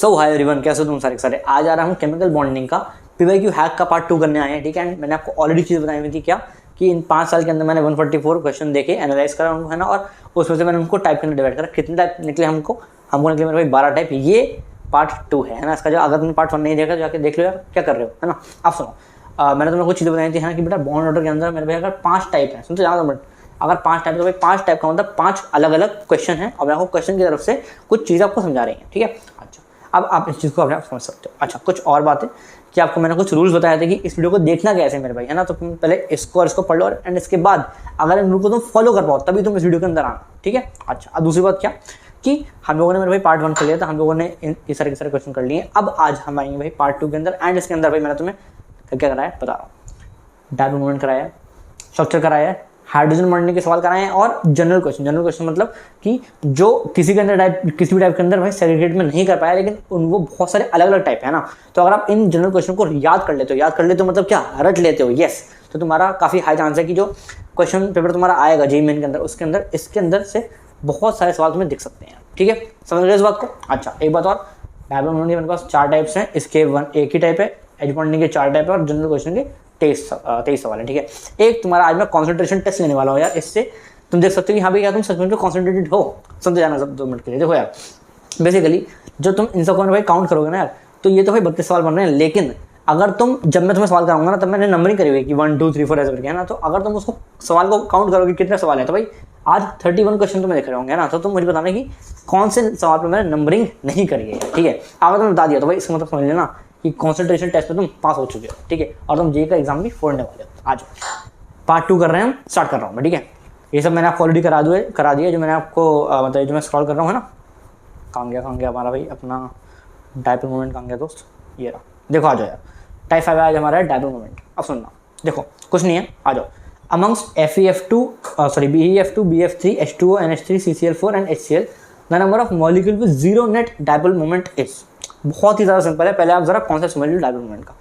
सो hi everyone, कैसे हो तुम सारे सारे। आज आ रहा हूँ केमिकल बॉन्डिंग का पीवाईक्यू हैक का पार्ट 2 करने आए हैं, ठीक है। मैंने आपको ऑलरेडी चीज़ बताई हुई थी क्या कि इन 5 साल के अंदर मैंने 144 क्वेश्चन देखे, एनालाइज करा उनको, है ना, और उसमें से मैंने उनको टाइप करके डिवाइड करा। कितने टाइप निकले हमको निकले मेरे भाई 12 टाइप। ये पार्ट 2 है ना इसका। जो अगर तुमने पार्ट 1 नहीं देखा जाके देख लो यार, क्या कर रहे हो, है ना। आप सुनो, मैंने तुम्हें कुछ चीज़ें बताई थी है कि बेटा बॉन्ड ऑर्डर के अंदर मेरे भाई अगर 5 टाइप है, सुनते जाओ, अगर 5 टाइप तो भाई 5 टाइप का मतलब 5 अलग अलग क्वेश्चन है, और मैं आपको क्वेश्चन की तरफ से कुछ चीज़ आपको समझा रही हैं, ठीक है। अच्छा, अब आप इस चीज़ को अपने आप समझ सकते हो। अच्छा, कुछ और बातें कि आपको मैंने कुछ रूल्स बताए थे कि इस वीडियो को देखना कैसे मेरे भाई, है ना। तो तुम पहले इसको और इसको पढ़ लो, एंड इसके बाद अगर इन रूल को तुम फॉलो कर पाओ तभी तुम इस वीडियो के अंदर आना, ठीक है। अच्छा, अब दूसरी बात क्या कि हम लोगों ने मेरे भाई पार्ट 1 कर लिया था, हम लोगों ने ये सारे क्वेश्चन कर लिए। अब आज हम आएंगे भाई पार्ट 2 के अंदर, एंड इसके अंदर भाई मैंने तुम्हें क्या कराया बता रहा हूँ। डायपोल मोमेंट कराया, स्ट्रक्चर कराया है, हाइड्रोजन बॉन्डिंग के सवाल कराए हैं, और जनरल क्वेश्चन मतलब कि जो किसी के अंदर किसी भी टाइप के अंदर भाई सेग्रीगेट में नहीं कर पाया, लेकिन वो बहुत सारे अलग अलग टाइप है ना। तो अगर आप इन जनरल क्वेश्चन को याद कर लेते हो मतलब क्या, रट लेते हो, यस, तो तुम्हारा काफ़ी हाई चांस है कि जो क्वेश्चन पेपर तुम्हारा आएगा जेईई मेन के अंदर, उसके अंदर इसके अंदर से बहुत सारे सवाल तुम्हें दिख सकते हैं, ठीक है। समझ गए इस बात को। अच्छा, एक बात और, डायपोल मोमेंट मेरे पास 4 टाइप्स हैं, इसके एक ही टाइप है, एज बॉन्डिंग के 4 टाइप है, और जनरल क्वेश्चन के 23 सवाल है, ठीक है। एक तुम्हारा आज मैं कॉन्सेंट्रेशन टेस्ट लेने वाला हूँ यार, इससे तुम देख सकते हो कि हाँ भाई क्या तुम सच में कॉन्सेंट्रेटेड हो। समझे जाना सब 2 मिनट के लिए। देखो यार, बेसिकली जो तुम इन सबको भाई काउंट करोगे ना यार, तो ये तो भाई 32 सवाल बन रहे हैं, लेकिन अगर तुम जब मैं तुम्हें सवाल कराऊंगा ना, तब मैंने नंबरिंग करी हुई कि 1 2 3 4 ऐसे करके, है ना। तो अगर तुम उसको सवाल को काउंट करोगे कितने सवाल है, तो भाई आज 31 क्वेश्चन तुम्हें देख रहे होंगे ना। तो तुम मुझे बताना कि कौन से सवाल पर मैंने नंबरिंग नहीं करी है, ठीक है। अगर तुमने बता दिया तो भाई इसका मतलब समझ लेना कि कॉन्सेंट्रेशन टेस्ट में तुम पास हो चुके हो, ठीक है, और तुम जेईई का एग्जाम भी फोड़ने वाले हो। आज पार्ट 2 कर रहे हैं हम, स्टार्ट कर रहा हूँ मैं, ठीक है। ये सब मैंने आपको ऑलरेडी करा दिया जो मैंने आपको मतलब जो मैं स्क्रॉल कर रहा हूँ, है ना। कहाँ गया हमारा भाई अपना डायपोल मोमेंट, कहाँ गया दोस्त, ये रहा। देखो आ जाओ यार, टाइप 5 आज हमारा है डायपोल मोमेंट। अब सुनना, देखो कुछ नहीं है, आ जाओ। Amongst BeF2, BF3, H2O, NH3, CCl4 and HCl, the number of molecule with zero net dipole moment is. बहुत ही ज़्यादा सिंपल है। पहले आप जरा कॉन्सेप्ट समझ लो डायपोल मोमेंट का।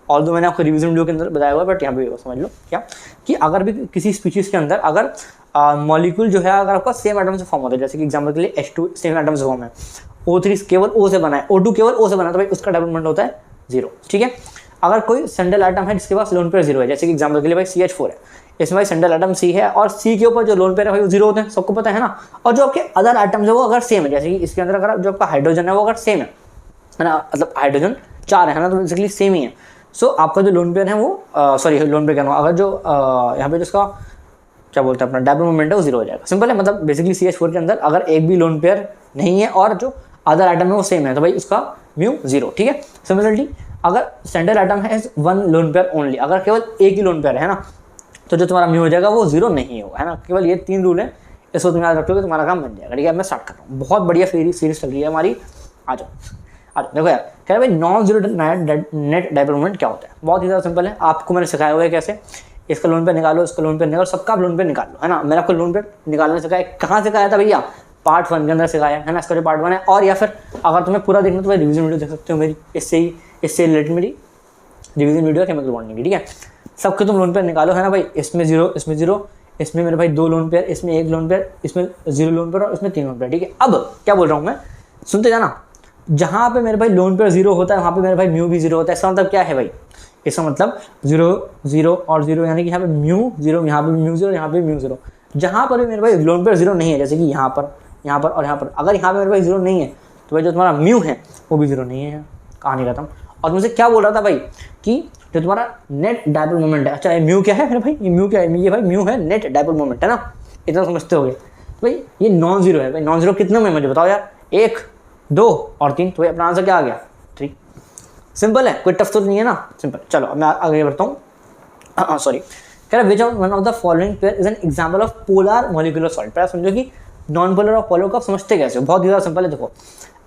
ऑल्दो मैंने आपको रिवीजन वीडियो के अंदर बताया हुआ है, बट यहाँ पे समझ लो क्या कि अगर भी किसी स्पीशीज़ के अंदर अगर मॉलिक्यूल जो है अगर आपका सेम एटम से फॉर्म होता है, जैसे कि एग्जाम्पल के लिए H2 सेम एटम से फॉर्म है, O3 केवल O से बना है, O2 केवल O से बना है, तो भाई उसका डायपोल मोमेंट होता है 0, ठीक है। अगर कोई सिंगल एटम है जिसके पास लोन पेयर 0 है, जैसे कि एग्जाम्पल के लिए भाई CH4 है, इसमें भाई सिंगल एटम C है, और C के ऊपर जो लोन पेयर है भाई वो 0 होते हैं, सबको पता है ना। और जो आपके अदर एटम्स है वो अगर सेम है, जैसे कि इसके अंदर अगर जो आपका हाइड्रोजन है वो अगर सेम है ना, मतलब हाइड्रोजन 4 है ना, तो बेसिकली सेम ही है। सो आपका जो लोन पेयर है वो लोन पेयर कहना, अगर जो यहाँ पे जिसका क्या बोलते हैं अपना डायपोल मोमेंट है वो 0 हो जाएगा। सिंपल है, मतलब बेसिकली CH4 के अंदर अगर एक भी लोन पेयर नहीं है और जो अदर एटम है वो सेम है, तो भाई उसका म्यू 0, ठीक है। सिमिलरली अगर सेंट्रल एटम है 1 लोन पेयर ओनली, अगर केवल एक ही लोन पेयर है ना, तो जो तुम्हारा म्यू हो जाएगा वो 0 नहीं होगा, है ना। केवल ये 3 रूल है, इसको तुम याद रखोगे तुम्हारा काम बन जाएगा, ठीक है। मैं स्टार्ट कर रहा हूँ, बहुत बढ़िया सीरीज चल रही है हमारी। आ जाओ देखो यार, कह रहे भाई non zero net dipole moment क्या होता है। बहुत ही ज़्यादा सिंपल है, आपको मैंने सिखाया हुआ है कैसे। इसका लोन पेयर निकालो, इसका लोन पेयर निकालो, सबका लोन पेयर निकाल लो, है ना। मैंने आपको लोन पेयर निकालना सिखाया, कहाँ सिखाया था भैया, पार्ट 1 के अंदर सिखाया है ना। इसका जो पार्ट 1 है, और या फिर अगर तुम्हें पूरा देखना तो भाई रिवीजन वीडियो देख सकते हो मेरी, इससे रिलेटेड मेरी रिवीजन वीडियो केमिकल बॉन्डिंग की, ठीक है। सबके तुम लोन पेयर निकालो, है ना भाई। इसमें 0, इसमें 0, इसमें मेरे भाई 2 लोन पेयर, इसमें 1 लोन पेयर, इसमें 0 लोन पेयर, और इसमें 3 लोन पेयर, ठीक है। अब क्या बोल रहा हूँ मैं, सुनते जाना। जहाँ पे मेरे भाई लोन पेयर 0 होता है वहाँ पे मेरे भाई म्यू भी 0 होता है। इसका मतलब क्या है भाई, इसका मतलब 0 0 और 0, यानी कि यहाँ पे म्यू 0, यहाँ पे म्यू 0, यहाँ पे म्यू 0। जहाँ पर भी मेरे भाई लोन पेयर 0 नहीं है, जैसे कि यहाँ पर और यहाँ पर, अगर यहाँ पे मेरे भाई 0 नहीं है तो भाई जो तुम्हारा म्यू है वो भी 0 नहीं है। कहानी खत्म। और तुमसे क्या बोल रहा था भाई कि जो तुम्हारा नेट डायपोल मोमेंट है, अच्छा ये म्यू क्या है मेरे भाई, ये म्यू क्या है, ये भाई म्यू है नेट डायपोल मोमेंट, है ना। इतना समझते हो गए भाई। ये नॉन जीरो है भाई, नॉन जीरो कितने में मुझे बताओ यार, 1 2 और 3, तो भाई अपना आंसर क्या आ गया 3। सिंपल है, कोई टफ तो नहीं है ना, सिंपल। चलो मैं आगे बढ़ता हूँ। सॉरी, कह रहा which one of the following pair is an example of polar molecular solid. पहले समझो कि नॉन पोलर और पोलर को समझते कैसे हो, बहुत ज़्यादा सिंपल है। देखो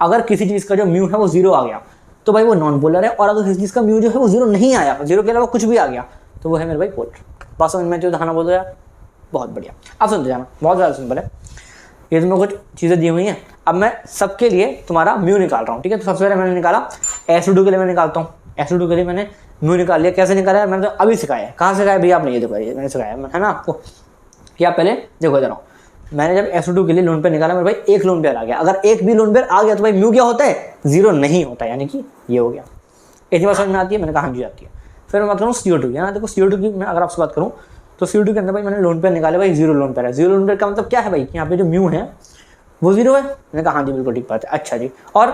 अगर किसी चीज़ का जो म्यू है वो 0 आ गया तो भाई वो नॉन पोलर है, और अगर किसी चीज़ का म्यू जो है वो 0 नहीं आया, 0 के अलावा कुछ भी आ गया, तो वो है मेरे भाई पोलर। बात समझ में दिखाना बोल दो यार, बहुत बढ़िया। अब सुनते जाना, बहुत ज़्यादा सिंपल है। ये तुम्हें कुछ चीज़ें दी हुई हैं, अब मैं सबके लिए तुम्हारा म्यू निकाल रहा हूँ, ठीक है। तो सबसे पहले मैंने निकाला SO2 के लिए, मैं निकालता हूँ SO2 के लिए मैंने म्यू निकाल लिया। कैसे निकाला है मैंने तो अभी सिखाया है। कहाँ सिखाया भैया आपने, ये देखो ये मैंने सिखाया है ना आपको। कि आप पहले देखो इधर आओ, मैंने जब SO2 के लिए लोन पेयर निकाला मेरे भाई एक लोन पेयर आ गया, अगर एक भी लोन पेयर आ गया तो भाई म्यू क्या होता है, 0 नहीं होता, यानी कि ये हो गया। इतनी बात समझ में आती है, मैंने कहा हाँ जी आती है। फिर मैं बात करूँ CO2 यहाँ देखो CO2 की मैं अगर आपसे बात करूँ तो CO2 के अंदर भाई मैंने लोन पेयर निकाले भाई 0 लोन पेयर है। 0 लोन पेयर का मतलब क्या है भाई, यहाँ पे जो म्यू है वो 0 है। मैंने कहा हाँ जी बिल्कुल ठीक बात है। अच्छा जी, और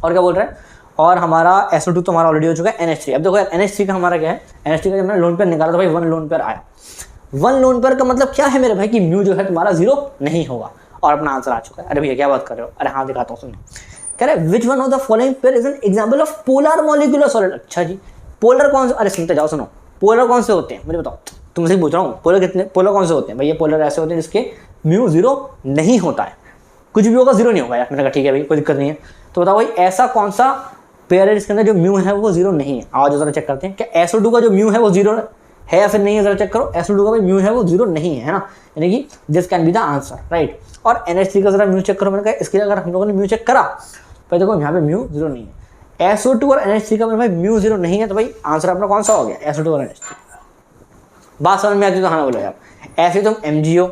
क्या बोल रहे हैं, और हमारा SO2 तो हमारा ऑलरेडी हो चुका है। NH3 अब देखो यार NH3 का हमारा क्या है, NH3 का जब मैंने लोन पेयर निकाला तो भाई 1 लोन पेयर आया। 1 लोन पेयर का मतलब क्या है मेरे भाई कि म्यू जो है तुम्हारा 0 नहीं होगा, और अपना आंसर आ चुका है। अरे भैया क्या बात कर रहे हो, अरे हाँ दिखाता हूँ सुनिए। कह रहे which one of the following pair is an example of polar molecular solid. अच्छा जी, पोलर कौन से, अरे सुनते जाओ सुनो, पोलर कौन से होते हैं मुझे बताओ, तुमसे पूछ रहा हूँ पोलर कौन से होते हैं। भैया पोलर ऐसे होते हैं जिसके म्यू 0 नहीं होता है, कुछ भी होगा 0 नहीं होगा यार। मैंने कहा ठीक है भाई कोई दिक्कत नहीं है। तो बताओ भाई ऐसा कौन सा पेयर है जिसके अंदर जो म्यू है वो 0 नहीं है। आओ जरा चेक करते हैं, क्या SO2 का जो म्यू है वो 0 है या फिर नहीं है, जरा चेक करो। SO2 का भाई म्यू है वो 0 नहीं है ना, यानी कि this can be the answer, right. और NH3 का जरा म्यू चेक करो। मैंने कहा इसके लिए अगर हम लोगों ने म्यू चेक करा भाई देखो यहाँ पे म्यू 0 नहीं है। SO2 और NH3 का भाई म्यू 0 नहीं है, तो भाई आंसर अपना कौन सा हो गया, SO2 और NH3। बात समझ में आती तो हाँ बोलो यार। ऐसे तुम MgO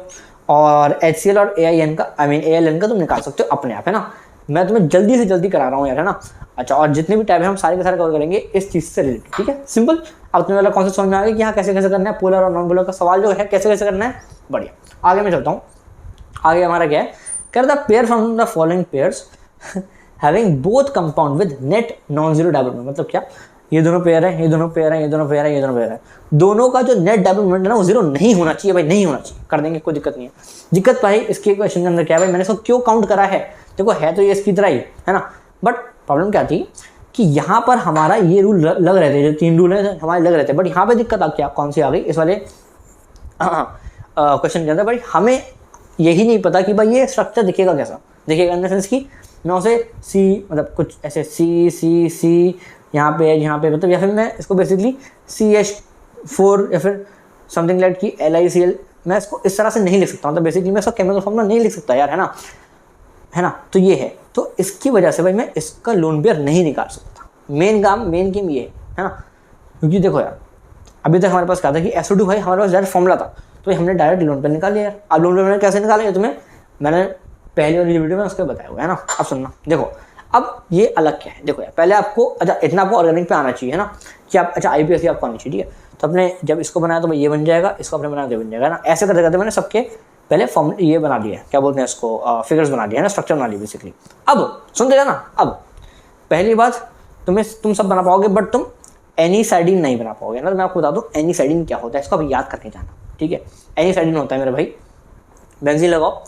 और HCl और AIN का ALN का तुम निकाल सकते हो अपने आप, है ना। मैं तुम्हें जल्दी से जल्दी करा रहा हूँ यार, है ना। अच्छा, और जितने भी टाइप है हम सारे के सारे कवर करेंगे इस चीज़ से रिलेटेड, ठीक है। सिंपल, अब तुम्हें वाला कॉन्सेप्ट समझ में आ गया कि यहाँ कैसे कैसे करना है, पोलर और नॉन पोलर का सवाल जो है कैसे कैसे करना है। बढ़िया, आगे मैं चलता हूँ। आगे हमारा क्या है, कर the pair from the following pairs having both compound with net non zero dyeable moment. मतलब क्या, ये दोनों पेयर है, ये दोनों पेयर है, ये दोनों पेयर है, ये दोनों पेयर है, दोनों का जो नेट डायबल मोमेंट है ना वो 0 नहीं होना चाहिए भाई, नहीं होना चाहिए। कर देंगे, कोई दिक्कत नहीं है। दिक्कत भाई इसके क्वेश्चन के अंदर क्या है भाई, मैंने इसको क्यों काउंट करा है, देखो है तो ये इसकी तरह ही है ना, बट प्रॉब्लम क्या थी कि यहाँ पर हमारा ये रूल लग रहे थे, जो 3 रूल है हमारे लग रहे थे, बट यहाँ पे दिक्कत आ क्या कौन सी आ गई इस वाले क्वेश्चन के अंदर भाई, हमें यही नहीं पता कि भाई ये स्ट्रक्चर दिखेगा कैसा, दिखेगा इन द सेंस कि मैं उसे सी मतलब कुछ ऐसे सी यहाँ पे मतलब, या फिर मैं इसको बेसिकली CH4 या फिर समथिंग लाइक कि LiCl, मैं इसको इस तरह से नहीं लिख सकता, मतलब बेसिकली मैं इसका केमिकल फॉर्मूला नहीं लिख सकता यार, है ना। तो ये है, तो इसकी वजह से भाई मैं इसका लोन पेयर नहीं निकाल सकता। मेन गेम ये है ना, क्योंकि देखो यार अभी तक हमारे पास क्या था कि SO2 भाई हमारे पास डायरेक्ट फॉर्मूला था, तो हमने डायरेक्ट लोन पेयर निकाल लिया यार। अब लोन पेयर मैंने कैसे निकाला तुम्हें मैंने पहले वाली वीडियो में उसको बताया हुआ है ना। अब सुनना, देखो अब ये अलग क्या है, देखो यार पहले आपको अच्छा इतना आपको ऑर्गेनिक पे आना चाहिए, है ना, कि आप अच्छा IPSC आपको आनी चाहिए, ठीक है। तो अपने जब इसको बनाया तो भाई ये बन जाएगा, इसको अपने बनाया तो बन जाएगा ना। ऐसे करते करते मैंने सबके पहले फॉर्म ये बना दिया, क्या बोलते हैं इसको, फिगर्स बना दिया है ना, स्ट्रक्चर बना लिया बेसिकली। अब सुनते जाना, अब पहली बात तुम सब बना पाओगे, बट तुम एनिसाइडिन नहीं बना पाओगे ना। तो मैं आपको बता दूं एनिसाइडिन क्या होता है, इसको अभी याद करके जाना, ठीक है। एनिसाइडिन होता है मेरे भाई, बेंजीन लगाओ,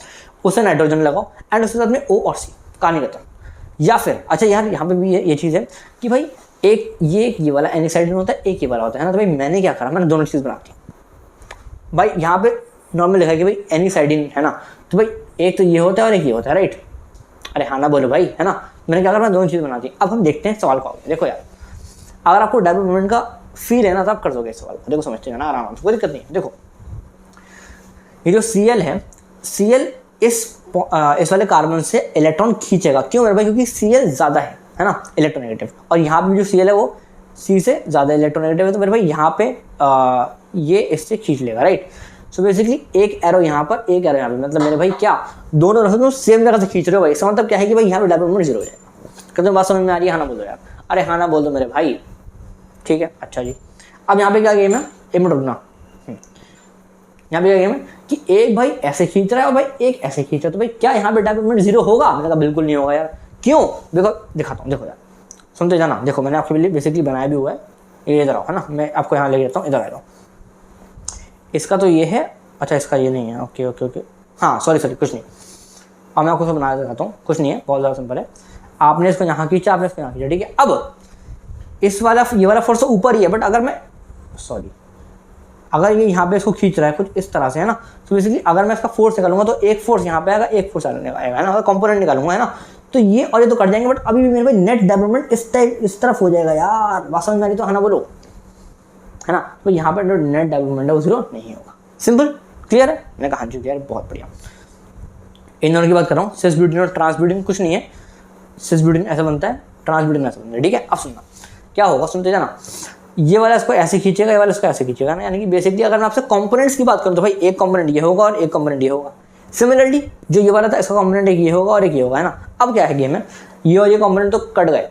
उसे नाइट्रोजन लगाओ एंड उसके साथ में O और C, कहानी खत्म। या फिर अच्छा यार यहाँ पे भी ये चीज़ है कि भाई एक ये वाला एनिसाइडिन होता है, एक ये वाला होता है ना। तो भाई मैंने क्या करा, मैंने दोनों चीज़ बना दी भाई। यहाँ पे नॉर्मल लिखा है कि भाई एनिसाइडिन है ना, तो भाई एक तो ये होता है और एक ये होता है, राइट। अरे हाँ ना बोलो भाई, है ना। मैंने क्या करा, मैं दोनों चीज़ बना दी। अब हम देखते हैं सवाल का। देखो यार अगर आपको डायबल मोमेंट का फील है ना तो आप कर दोगे इस सवाल को, देखो समझते हैं ना आराम से, कोई दिक्कत नहीं है। देखो ये जो Cl है, Cl इस वाले कार्बन से इलेक्ट्रॉन खींचेगा, क्यों मेरे भाई, क्योंकि Cl ज़्यादा है ना इलेक्ट्रोनेगेटिव, और यहाँ पे जो Cl है वो C से ज़्यादा इलेक्ट्रोनेगेटिव है, तो मेरे भाई यहाँ पे ये इससे खींच लेगा, राइट। सो बेसिकली एक एरो यहाँ पर, एक एरो यहाँ पे, मतलब मेरे भाई क्या दोनों रस्ते तुम सेम जगह से खींच रहे हो भाई। इसका मतलब क्या है कि भाई यहाँ पे डायबल मोमेंट 0 हो जाएगा। क्या तुम्हें बात समझ में आ रही है, हाँ ना बोल दो यार, अरे हाँ ना बोल दो मेरे भाई, ठीक है। अच्छा जी, अब यहाँ पे क्या गेम है, एक मिनट रुकना। यहाँ पे क्या गेम है कि एक भाई ऐसे खींच रहा है और भाई एक ऐसे खींच रहा है, तो भाई क्या यहाँ पे डायबल मोमेंट 0 होगा? मैंने कहा बिल्कुल नहीं होगा यार। क्यों? देखो दिखाता हूँ, देखो यार सुनते जाना। देखो मैंने आपके लिए बेसिकली बनाया भी हुआ है, ये इधर आओ, है ना, मैं आपको यहाँ ले जाता हूँ, इधर आ जाओ। इसका तो ये है, अच्छा इसका ये नहीं है, ओके, हाँ सॉरी कुछ नहीं। अब मैं आपको बना दिखाता हूँ, कुछ नहीं है, बहुत ज़्यादा सिंपल है। आपने इसको यहाँ खींचा, आपने इसको यहाँ खींचा, ठीक है। अब इस वाला ये वाला फोर्स तो ऊपर ही है, बट अगर मैं अगर ये यहाँ पे इसको खींच रहा है कुछ इस तरह से, है ना, तो बेसिकली अगर मैं इसका फोर्स निकालूंगा तो एक फोर्स यहाँ पे आएगा, एक फोर्स आएगा, है ना, अगर कंपोनेंट निकालूंगा, है ना, तो ये और ये तो कट जाएंगे, बट अभी भी मेरे भाई नेट डेवलपमेंट इस तरफ हो जाएगा यार। बात समझ में आ रही तो है ना बोलो, है ना। तो यहाँ पर जो नेट डेवलपमेंट है वो 0 नहीं होगा। सिंपल, क्लियर है? मैंने कहा हाँ जी क्लियर, बहुत बढ़िया। इन दोनों की बात कर रहा हूँ, सिस ब्यूटेन और ट्रांस ब्यूटेन कुछ नहीं है। सिस ब्यूटेन ऐसा बनता है, ट्रांस ब्यूटेन ऐसा बनता है, ठीक है। अब सुनना क्या होगा, सुनते जाना। ये वाला इसको ऐसे खींचेगा, ये वाला इसको ऐसे खींचेगा ना। यानी कि बेसिकली अगर मैं आपसे कंपोनेंट्स की बात करूँ तो भाई एक कंपोनेंट ये होगा और एक कंपोनेंट ये होगा। सिमिलरली जो ये वाला था इसका कंपोनेंट एक ये होगा और एक ये होगा, है ना। अब क्या है गेम में, ये और ये कंपोनेंट तो कट गए,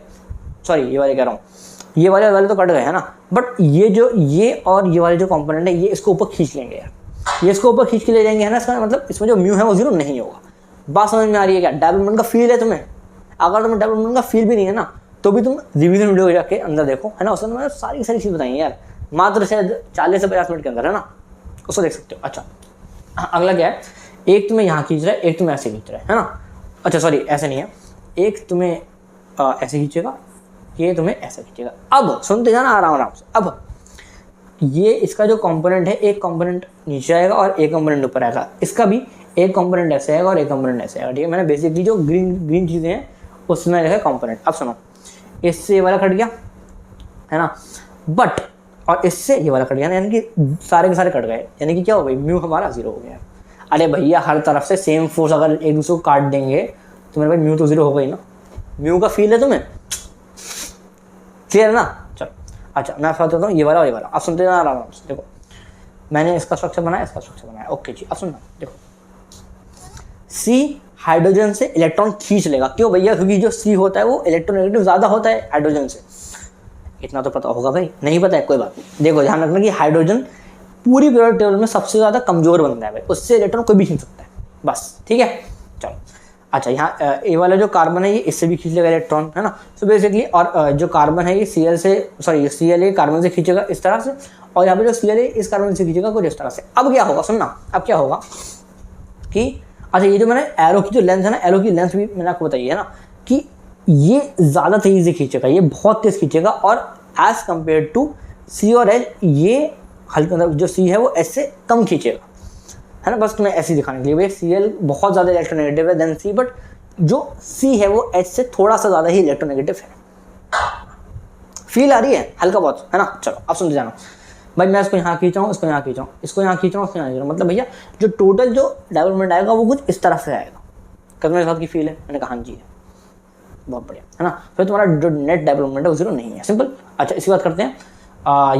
सॉरी ये वाले कह रहा हूँ, ये वाले तो कट गए, है ना। बट ये और ये वाले जो कंपोनेंट है ये इसको ऊपर खींच लेंगे यार, ये इसको ऊपर खींच के ले जाएंगे, है ना। इसका मतलब इसमें जो म्यू है वो जीरो नहीं होगा। बात समझ में आ रही है क्या? डेवलपमेंट का फील है तुम्हें? अगर तुम्हें डेवलपमेंट का फील भी नहीं है ना तो भी तुम रिवीजन वीडियो जाके अंदर देखो, है ना। उसमें मैंने सारी चीज़ बताई है यार, मात्र शायद 40 से 50 मिनट के अंदर, है ना। उसको देख सकते हो। अच्छा अगला क्या है, एक तुम्हें यहाँ खींच रहा है, एक तुम्हें ऐसे खींच रहा है ना। अच्छा सॉरी ऐसे नहीं है, एक तुम्हें ऐसे खींचेगा, ये तुम्हें ऐसा खींचेगा। अब सुनते जाना आराम से। अब ये इसका जो कंपोनेंट है, एक कंपोनेंट नीचे आएगा और एक कंपोनेंट ऊपर आएगा। इसका भी एक कंपोनेंट ऐसे आएगा और एक कंपोनेंट ऐसे आएगा, ठीक है। मैंने बेसिकली जो ग्रीन चीज़ें हैं उसमें लिखा है कंपोनेंट। अब सुनो, इससे ये वाला कट गया, है ना, बट और इससे ये वाला कट गया ना, यानी कि सारे के सारे कट गए। यानी कि क्या हो गई, म्यू हमारा जीरो हो गया। अरे भैया हर तरफ से सेम फोर्स अगर एक दूसरे को काट देंगे तो मेरे भाई म्यू तो जीरो हो गई ना। म्यू का फील है तुम्हें, क्लियर है ना। चलो अच्छा मैं आपको बताता हूँ ये वाला और ये वाला। अब सुनते जाना आराम से। देखो मैंने इसका स्ट्रक्चर बनाया, इसका स्ट्रक्चर बनाया, ओके जी। अब सुनना, देखो सी हाइड्रोजन से इलेक्ट्रॉन खींच लेगा। क्यों भैया? क्योंकि जो सी होता है वो इलेक्ट्रोनेगेटिव ज़्यादा होता है हाइड्रोजन से। इतना तो पता होगा भाई, नहीं पता है कोई बात नहीं। देखो ध्यान रखना कि हाइड्रोजन पूरी पीरियोडिक टेबल में सबसे ज़्यादा कमजोर बंदा है भाई, उससे इलेक्ट्रॉन कोई भी खींच सकता है, बस ठीक है। चलो अच्छा यहाँ ये वाला जो कार्बन है ये इससे भी खींच लेगा इलेक्ट्रॉन, है ना। तो बेसिकली और जो कार्बन है ये Cl से, सॉरी Cl कार्बन से खींचेगा इस तरह से, और यहाँ पे जो Cl इस कार्बन से खींचेगा कुछ इस तरह से। अब क्या होगा सुनना, अब क्या होगा कि अच्छा ये जो मैंने एरो की जो लेंथ है ना, एरो की लेंथ भी मैंने आपको बताई है ना कि ये ज़्यादा तेज़ी से खींचेगा, ये बहुत तेज़ खींचेगा, और एज कम्पेयर टू सी और एल ये हल्का, मतलब जो सी है वो एस से कम खींचेगा, है ना। बस तुम्हें ऐसे दिखाने के लिए भाई सी एल बहुत ज़्यादा इलेक्ट्रोनेगेटिव है देन सी, बट जो सी है वो एच से थोड़ा सा ज़्यादा ही इलेक्ट्रोनेगेटिव है। फील आ रही है हल्का बहुत, है ना। चलो अब सुनते जाना भाई, मैं इसको यहाँ खींच रहा हूँ, इसको यहाँ खींच रहा हूँ, इसको यहाँ खींच रहा हूँ, इसको यहाँ खींच रहा हूँ। मतलब भैया जो टोटल जो डेवलपमेंट आएगा वो कुछ इस तरफ से आएगा। क्या तुम्हें इस बात की फील है? मैंने कहा हाँ जी है, बहुत बढ़िया, है ना। फिर तुम्हारा जो नेट डेवलपमेंट है वो जीरो नहीं है, सिंपल। अच्छा इसकी बात करते हैं।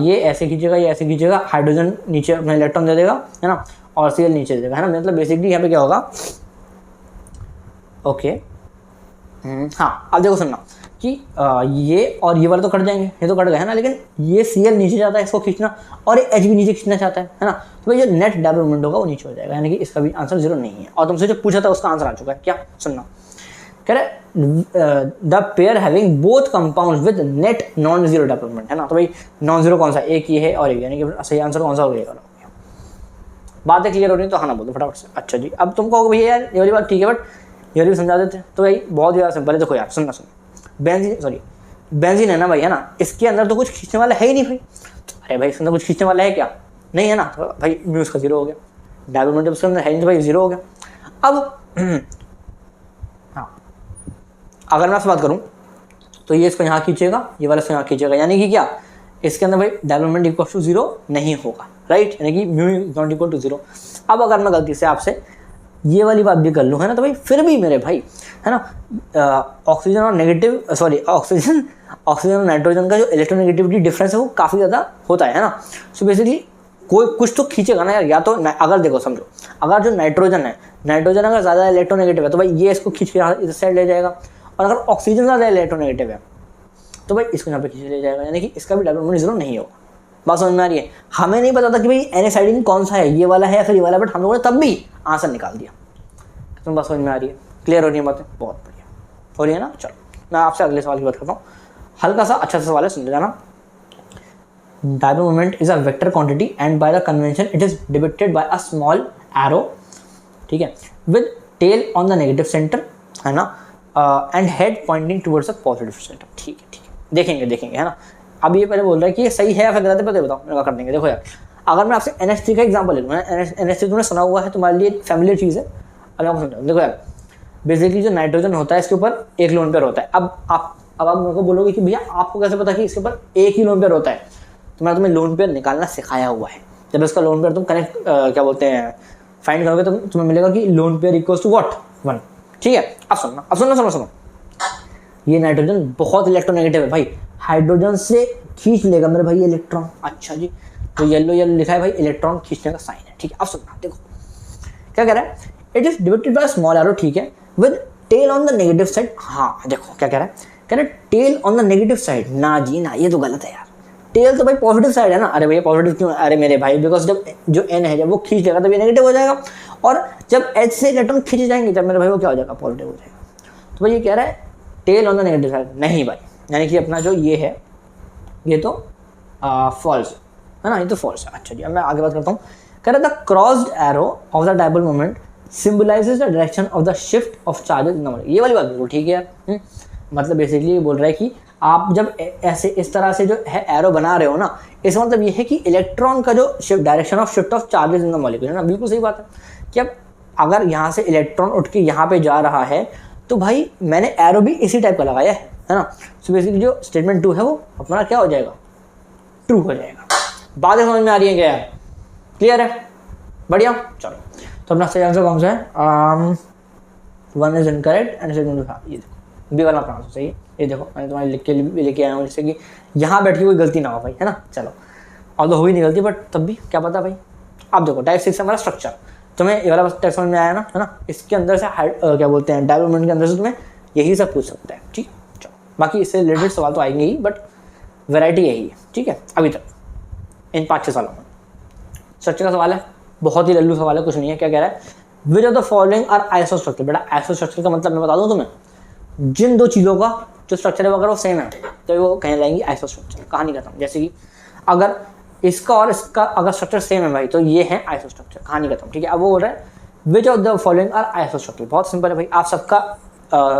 ये ऐसे खींचेगा, ये ऐसे खींचेगा, हाइड्रोजन नीचे अपना इलेक्ट्रॉन दे देगा, है ना, और Cl नीचे दे देगा, है ना। मतलब बेसिकली यहाँ पे क्या होगा, ओके हाँ अब देखो सुनना कि ये और ये वाला तो कट जाएंगे, ये तो कट गए, है ना। लेकिन ये Cl नीचे जाता है इसको खींचना, और ये H भी नीचे खींचना चाहता है ना। तो भाई जो नेट डेवलपमेंट होगा वो नीचे हो जाएगा, यानी कि इसका भी आंसर जीरो नहीं है। और तुमसे जो पूछा था उसका आंसर आ चुका है। क्या सुनना, कह रहे the pair having both compound with net non zero development, है ना। तो भाई नॉन जीरो कौन सा, एक ये है और एक, यानी कि सही आंसर कौन सा हो गया। बातें क्लियर हो रही तो हाँ ना बोल दो फटाफट से। अच्छा जी अब तुम कहोगे भैया यार ये वाली बात ठीक है, बट ये वाली भी समझा देते हैं। तो भाई बहुत ज़्यादा सिंपल है। देखो यार सुनना, बेंजीन है ना भाई, है ना, इसके अंदर तो कुछ खींचने वाला है ही नहीं भाई। अरे भाई इसके अंदर कुछ खींचने वाला है क्या? नहीं है ना। तो भाई म्यूज़ का जीरो हो गया, डेवलपमेंट जब उसके अंदर है नहीं तो भाई जीरो हो गया। अब हाँ अगर मैं आपसे बात करूँ तो ये इसको यहाँ खींचेगा, ये वाला इसको यहाँ खींचेगा, यानी कि क्या इसके अंदर भाई डेवलपमेंट इक्वल टू जीरो नहीं होगा, राइट, यानी कि mu is not equal to zero. अब अगर मैं गलती से आपसे ये वाली बात भी कर लूँ, है ना, तो भाई फिर भी मेरे भाई, है ना, ऑक्सीजन और नेगेटिव, सॉरी ऑक्सीजन और नाइट्रोजन का जो इलेक्ट्रोनेगेटिविटी डिफरेंस है वो काफ़ी ज़्यादा होता है ना। सो बेसिकली कोई कुछ तो खींचेगा ना यार, या तो अगर देखो समझो, अगर जो नाइट्रोजन अगर ज़्यादा इलेक्ट्रोनेगेटिव है तो भाई ये इसको खींच के इस साइड ले जाएगा, और अगर ऑक्सीजन ज़्यादा इलेक्ट्रोनेगेटिव है तो भाई इसको यहाँ पे खींच ले जाएगा, यानी कि इसका भी डेवलपमेंट जीरो नहीं होगा। बात समझ में आ रही है? हमें नहीं पता था कि भाई एनएसाइडिन कौन सा है, ये वाला है या फिर ये वाला, बट हम लोगों ने तब भी आंसर निकाल दिया। तुम बात समझ में आ रही है? क्लियर हो रही है बातें? बहुत बढ़िया हो रही है ना। चलो मैं आपसे अगले सवाल की बात करता हूँ, हल्का सा अच्छा सा सवाल है, सुन जाना। Dipole moment is a vector quantity and by the convention it is depicted by a small arrow, ठीक है, with tail on the negative centre, है ना, and head pointing towards a positive centre. ठीक है देखेंगे, है ना। अब ये पहले बोल रहा है कि ये सही है या फिर गलत है, पहले बताओ, मैं कर देंगे। देखो यार अगर मैं आपसे NH3 का एग्जांपल ले लूँ, NH3 तुमने सुना हुआ है, तुम्हारे लिए फैमिलियर चीज़ है। अगर आपको समझाओ, देखो यार बेसिकली जो नाइट्रोजन होता है इसके ऊपर एक लोन पेयर होता है। अब आप मेरे को बोलोगे कि भैया आपको कैसे पता कि इसके ऊपर एक ही लोन पेयर होता है? तो मैंने तुम्हें लोन पेयर निकालना सिखाया हुआ है। जब इसका लोन पेयर तुम कनेक्ट क्या बोलते हैं फाइंड करोगे तो तुम्हें मिलेगा कि lone pair equals to what, 1। ठीक है अब सुनो ये नाइट्रोजन बहुत इलेक्ट्रोनेगेटिव है भाई, हाइड्रोजन से खींच लेगा मेरे भाई इलेक्ट्रॉन। अच्छा जी, तो येलो येलो लिखा है भाई, इलेक्ट्रॉन खींचने का साइन है। ठीक है, अब सुनना, देखो क्या कह रहा है, it is depicted by small arrow, ठीक है, with tail on the negative side. हाँ देखो क्या कह रहा है, कह रहा है tail on the negative side. ना जी ना, ये तो गलत है यार, टेल तो भाई पॉजिटिव साइड है ना। अरे भैया पॉजिटिव क्यों, अरे मेरे भाई बिकॉज जब जो एन है जब वो खींच लेगा तब ये नेगेटिव हो जाएगा, और जब एच से इलेक्ट्रॉन खींच जाएंगे तब मेरे भाई वो क्या हो जाएगा, पॉजिटिव हो जाएगा। तो भाई ये कह रहा है tail on the negative side, नहीं भाई, यानी कि अपना जो ये है ये तो फॉल्स है ना, ये तो फॉल्स है। अच्छा जी, अब मैं आगे बात करता हूँ। कह रहा था crossed arrow of the dipole moment symbolises the direction of the shift of charges in the molecule. ये वाली बात बिल्कुल ठीक है यार। मतलब बेसिकली ये बोल रहा है कि आप जब ऐसे इस तरह से जो है एरो बना रहे हो ना, इसका मतलब ये है कि इलेक्ट्रॉन का जो shift direction of shift of charges in the molecule है ना, बिल्कुल सही बात है कि अब अगर यहाँ से इलेक्ट्रॉन उठ के यहाँ पे जा रहा है तो भाई मैंने एरो भी इसी टाइप का लगाया है ना। सो बेसिकली जो स्टेटमेंट 2 है वो अपना क्या हो जाएगा, ट्रू हो जाएगा। बातें समझ में आ रही है क्या यार, क्लियर है, बढ़िया। चलो तो अपना सही आंसर कौन सा है, 1 इज इनकरेक्ट एंड स्टेटमेंट 2, ये देखो बी वाला अपना आंसर सही है। ये देखो मैंने तुम्हारे लिख के लेके आया हूँ जिससे कि यहाँ बैठ के कोई गलती ना हो भाई, है ना। चलो और तो हुई नहीं गलती, बट तब भी क्या पता भाई। अब देखो टाइप 6 हमारा स्ट्रक्चर, तुम्हें ये वाला टाइप समझ में आया ना, है ना। इसके अंदर से क्या बोलते हैं, डायपोल मोमेंट के अंदर से तुम्हें यही सब पूछ सकता है, ठीक। चलो बाकी इससे रिलेटेड सवाल तो आएंगे ही, बट वेराइटी यही है, ठीक है। अभी तक इन 5-6 सालों में स्ट्रक्चर का सवाल है, बहुत ही लल्लू सवाल है, कुछ नहीं है। क्या कह रहा है, which of the following are iso structure. बेटा आइसो स्ट्रक्चर का मतलब मैं बता दूं तुम्हें, जिन दो चीज़ों का जो स्ट्रक्चर है अगर वो सेम है तो वो कहने लगेंगे आइसो स्ट्रक्चर। कहानी खत्म। जैसे कि अगर इसका और इसका अगर स्ट्रक्चर सेम है भाई तो ये है आइसो स्ट्रक्चर, कहानी खत्म, ठीक है। अब वो बोल रहा है which of the following are iso structure. बहुत सिंपल है भाई, आप सबका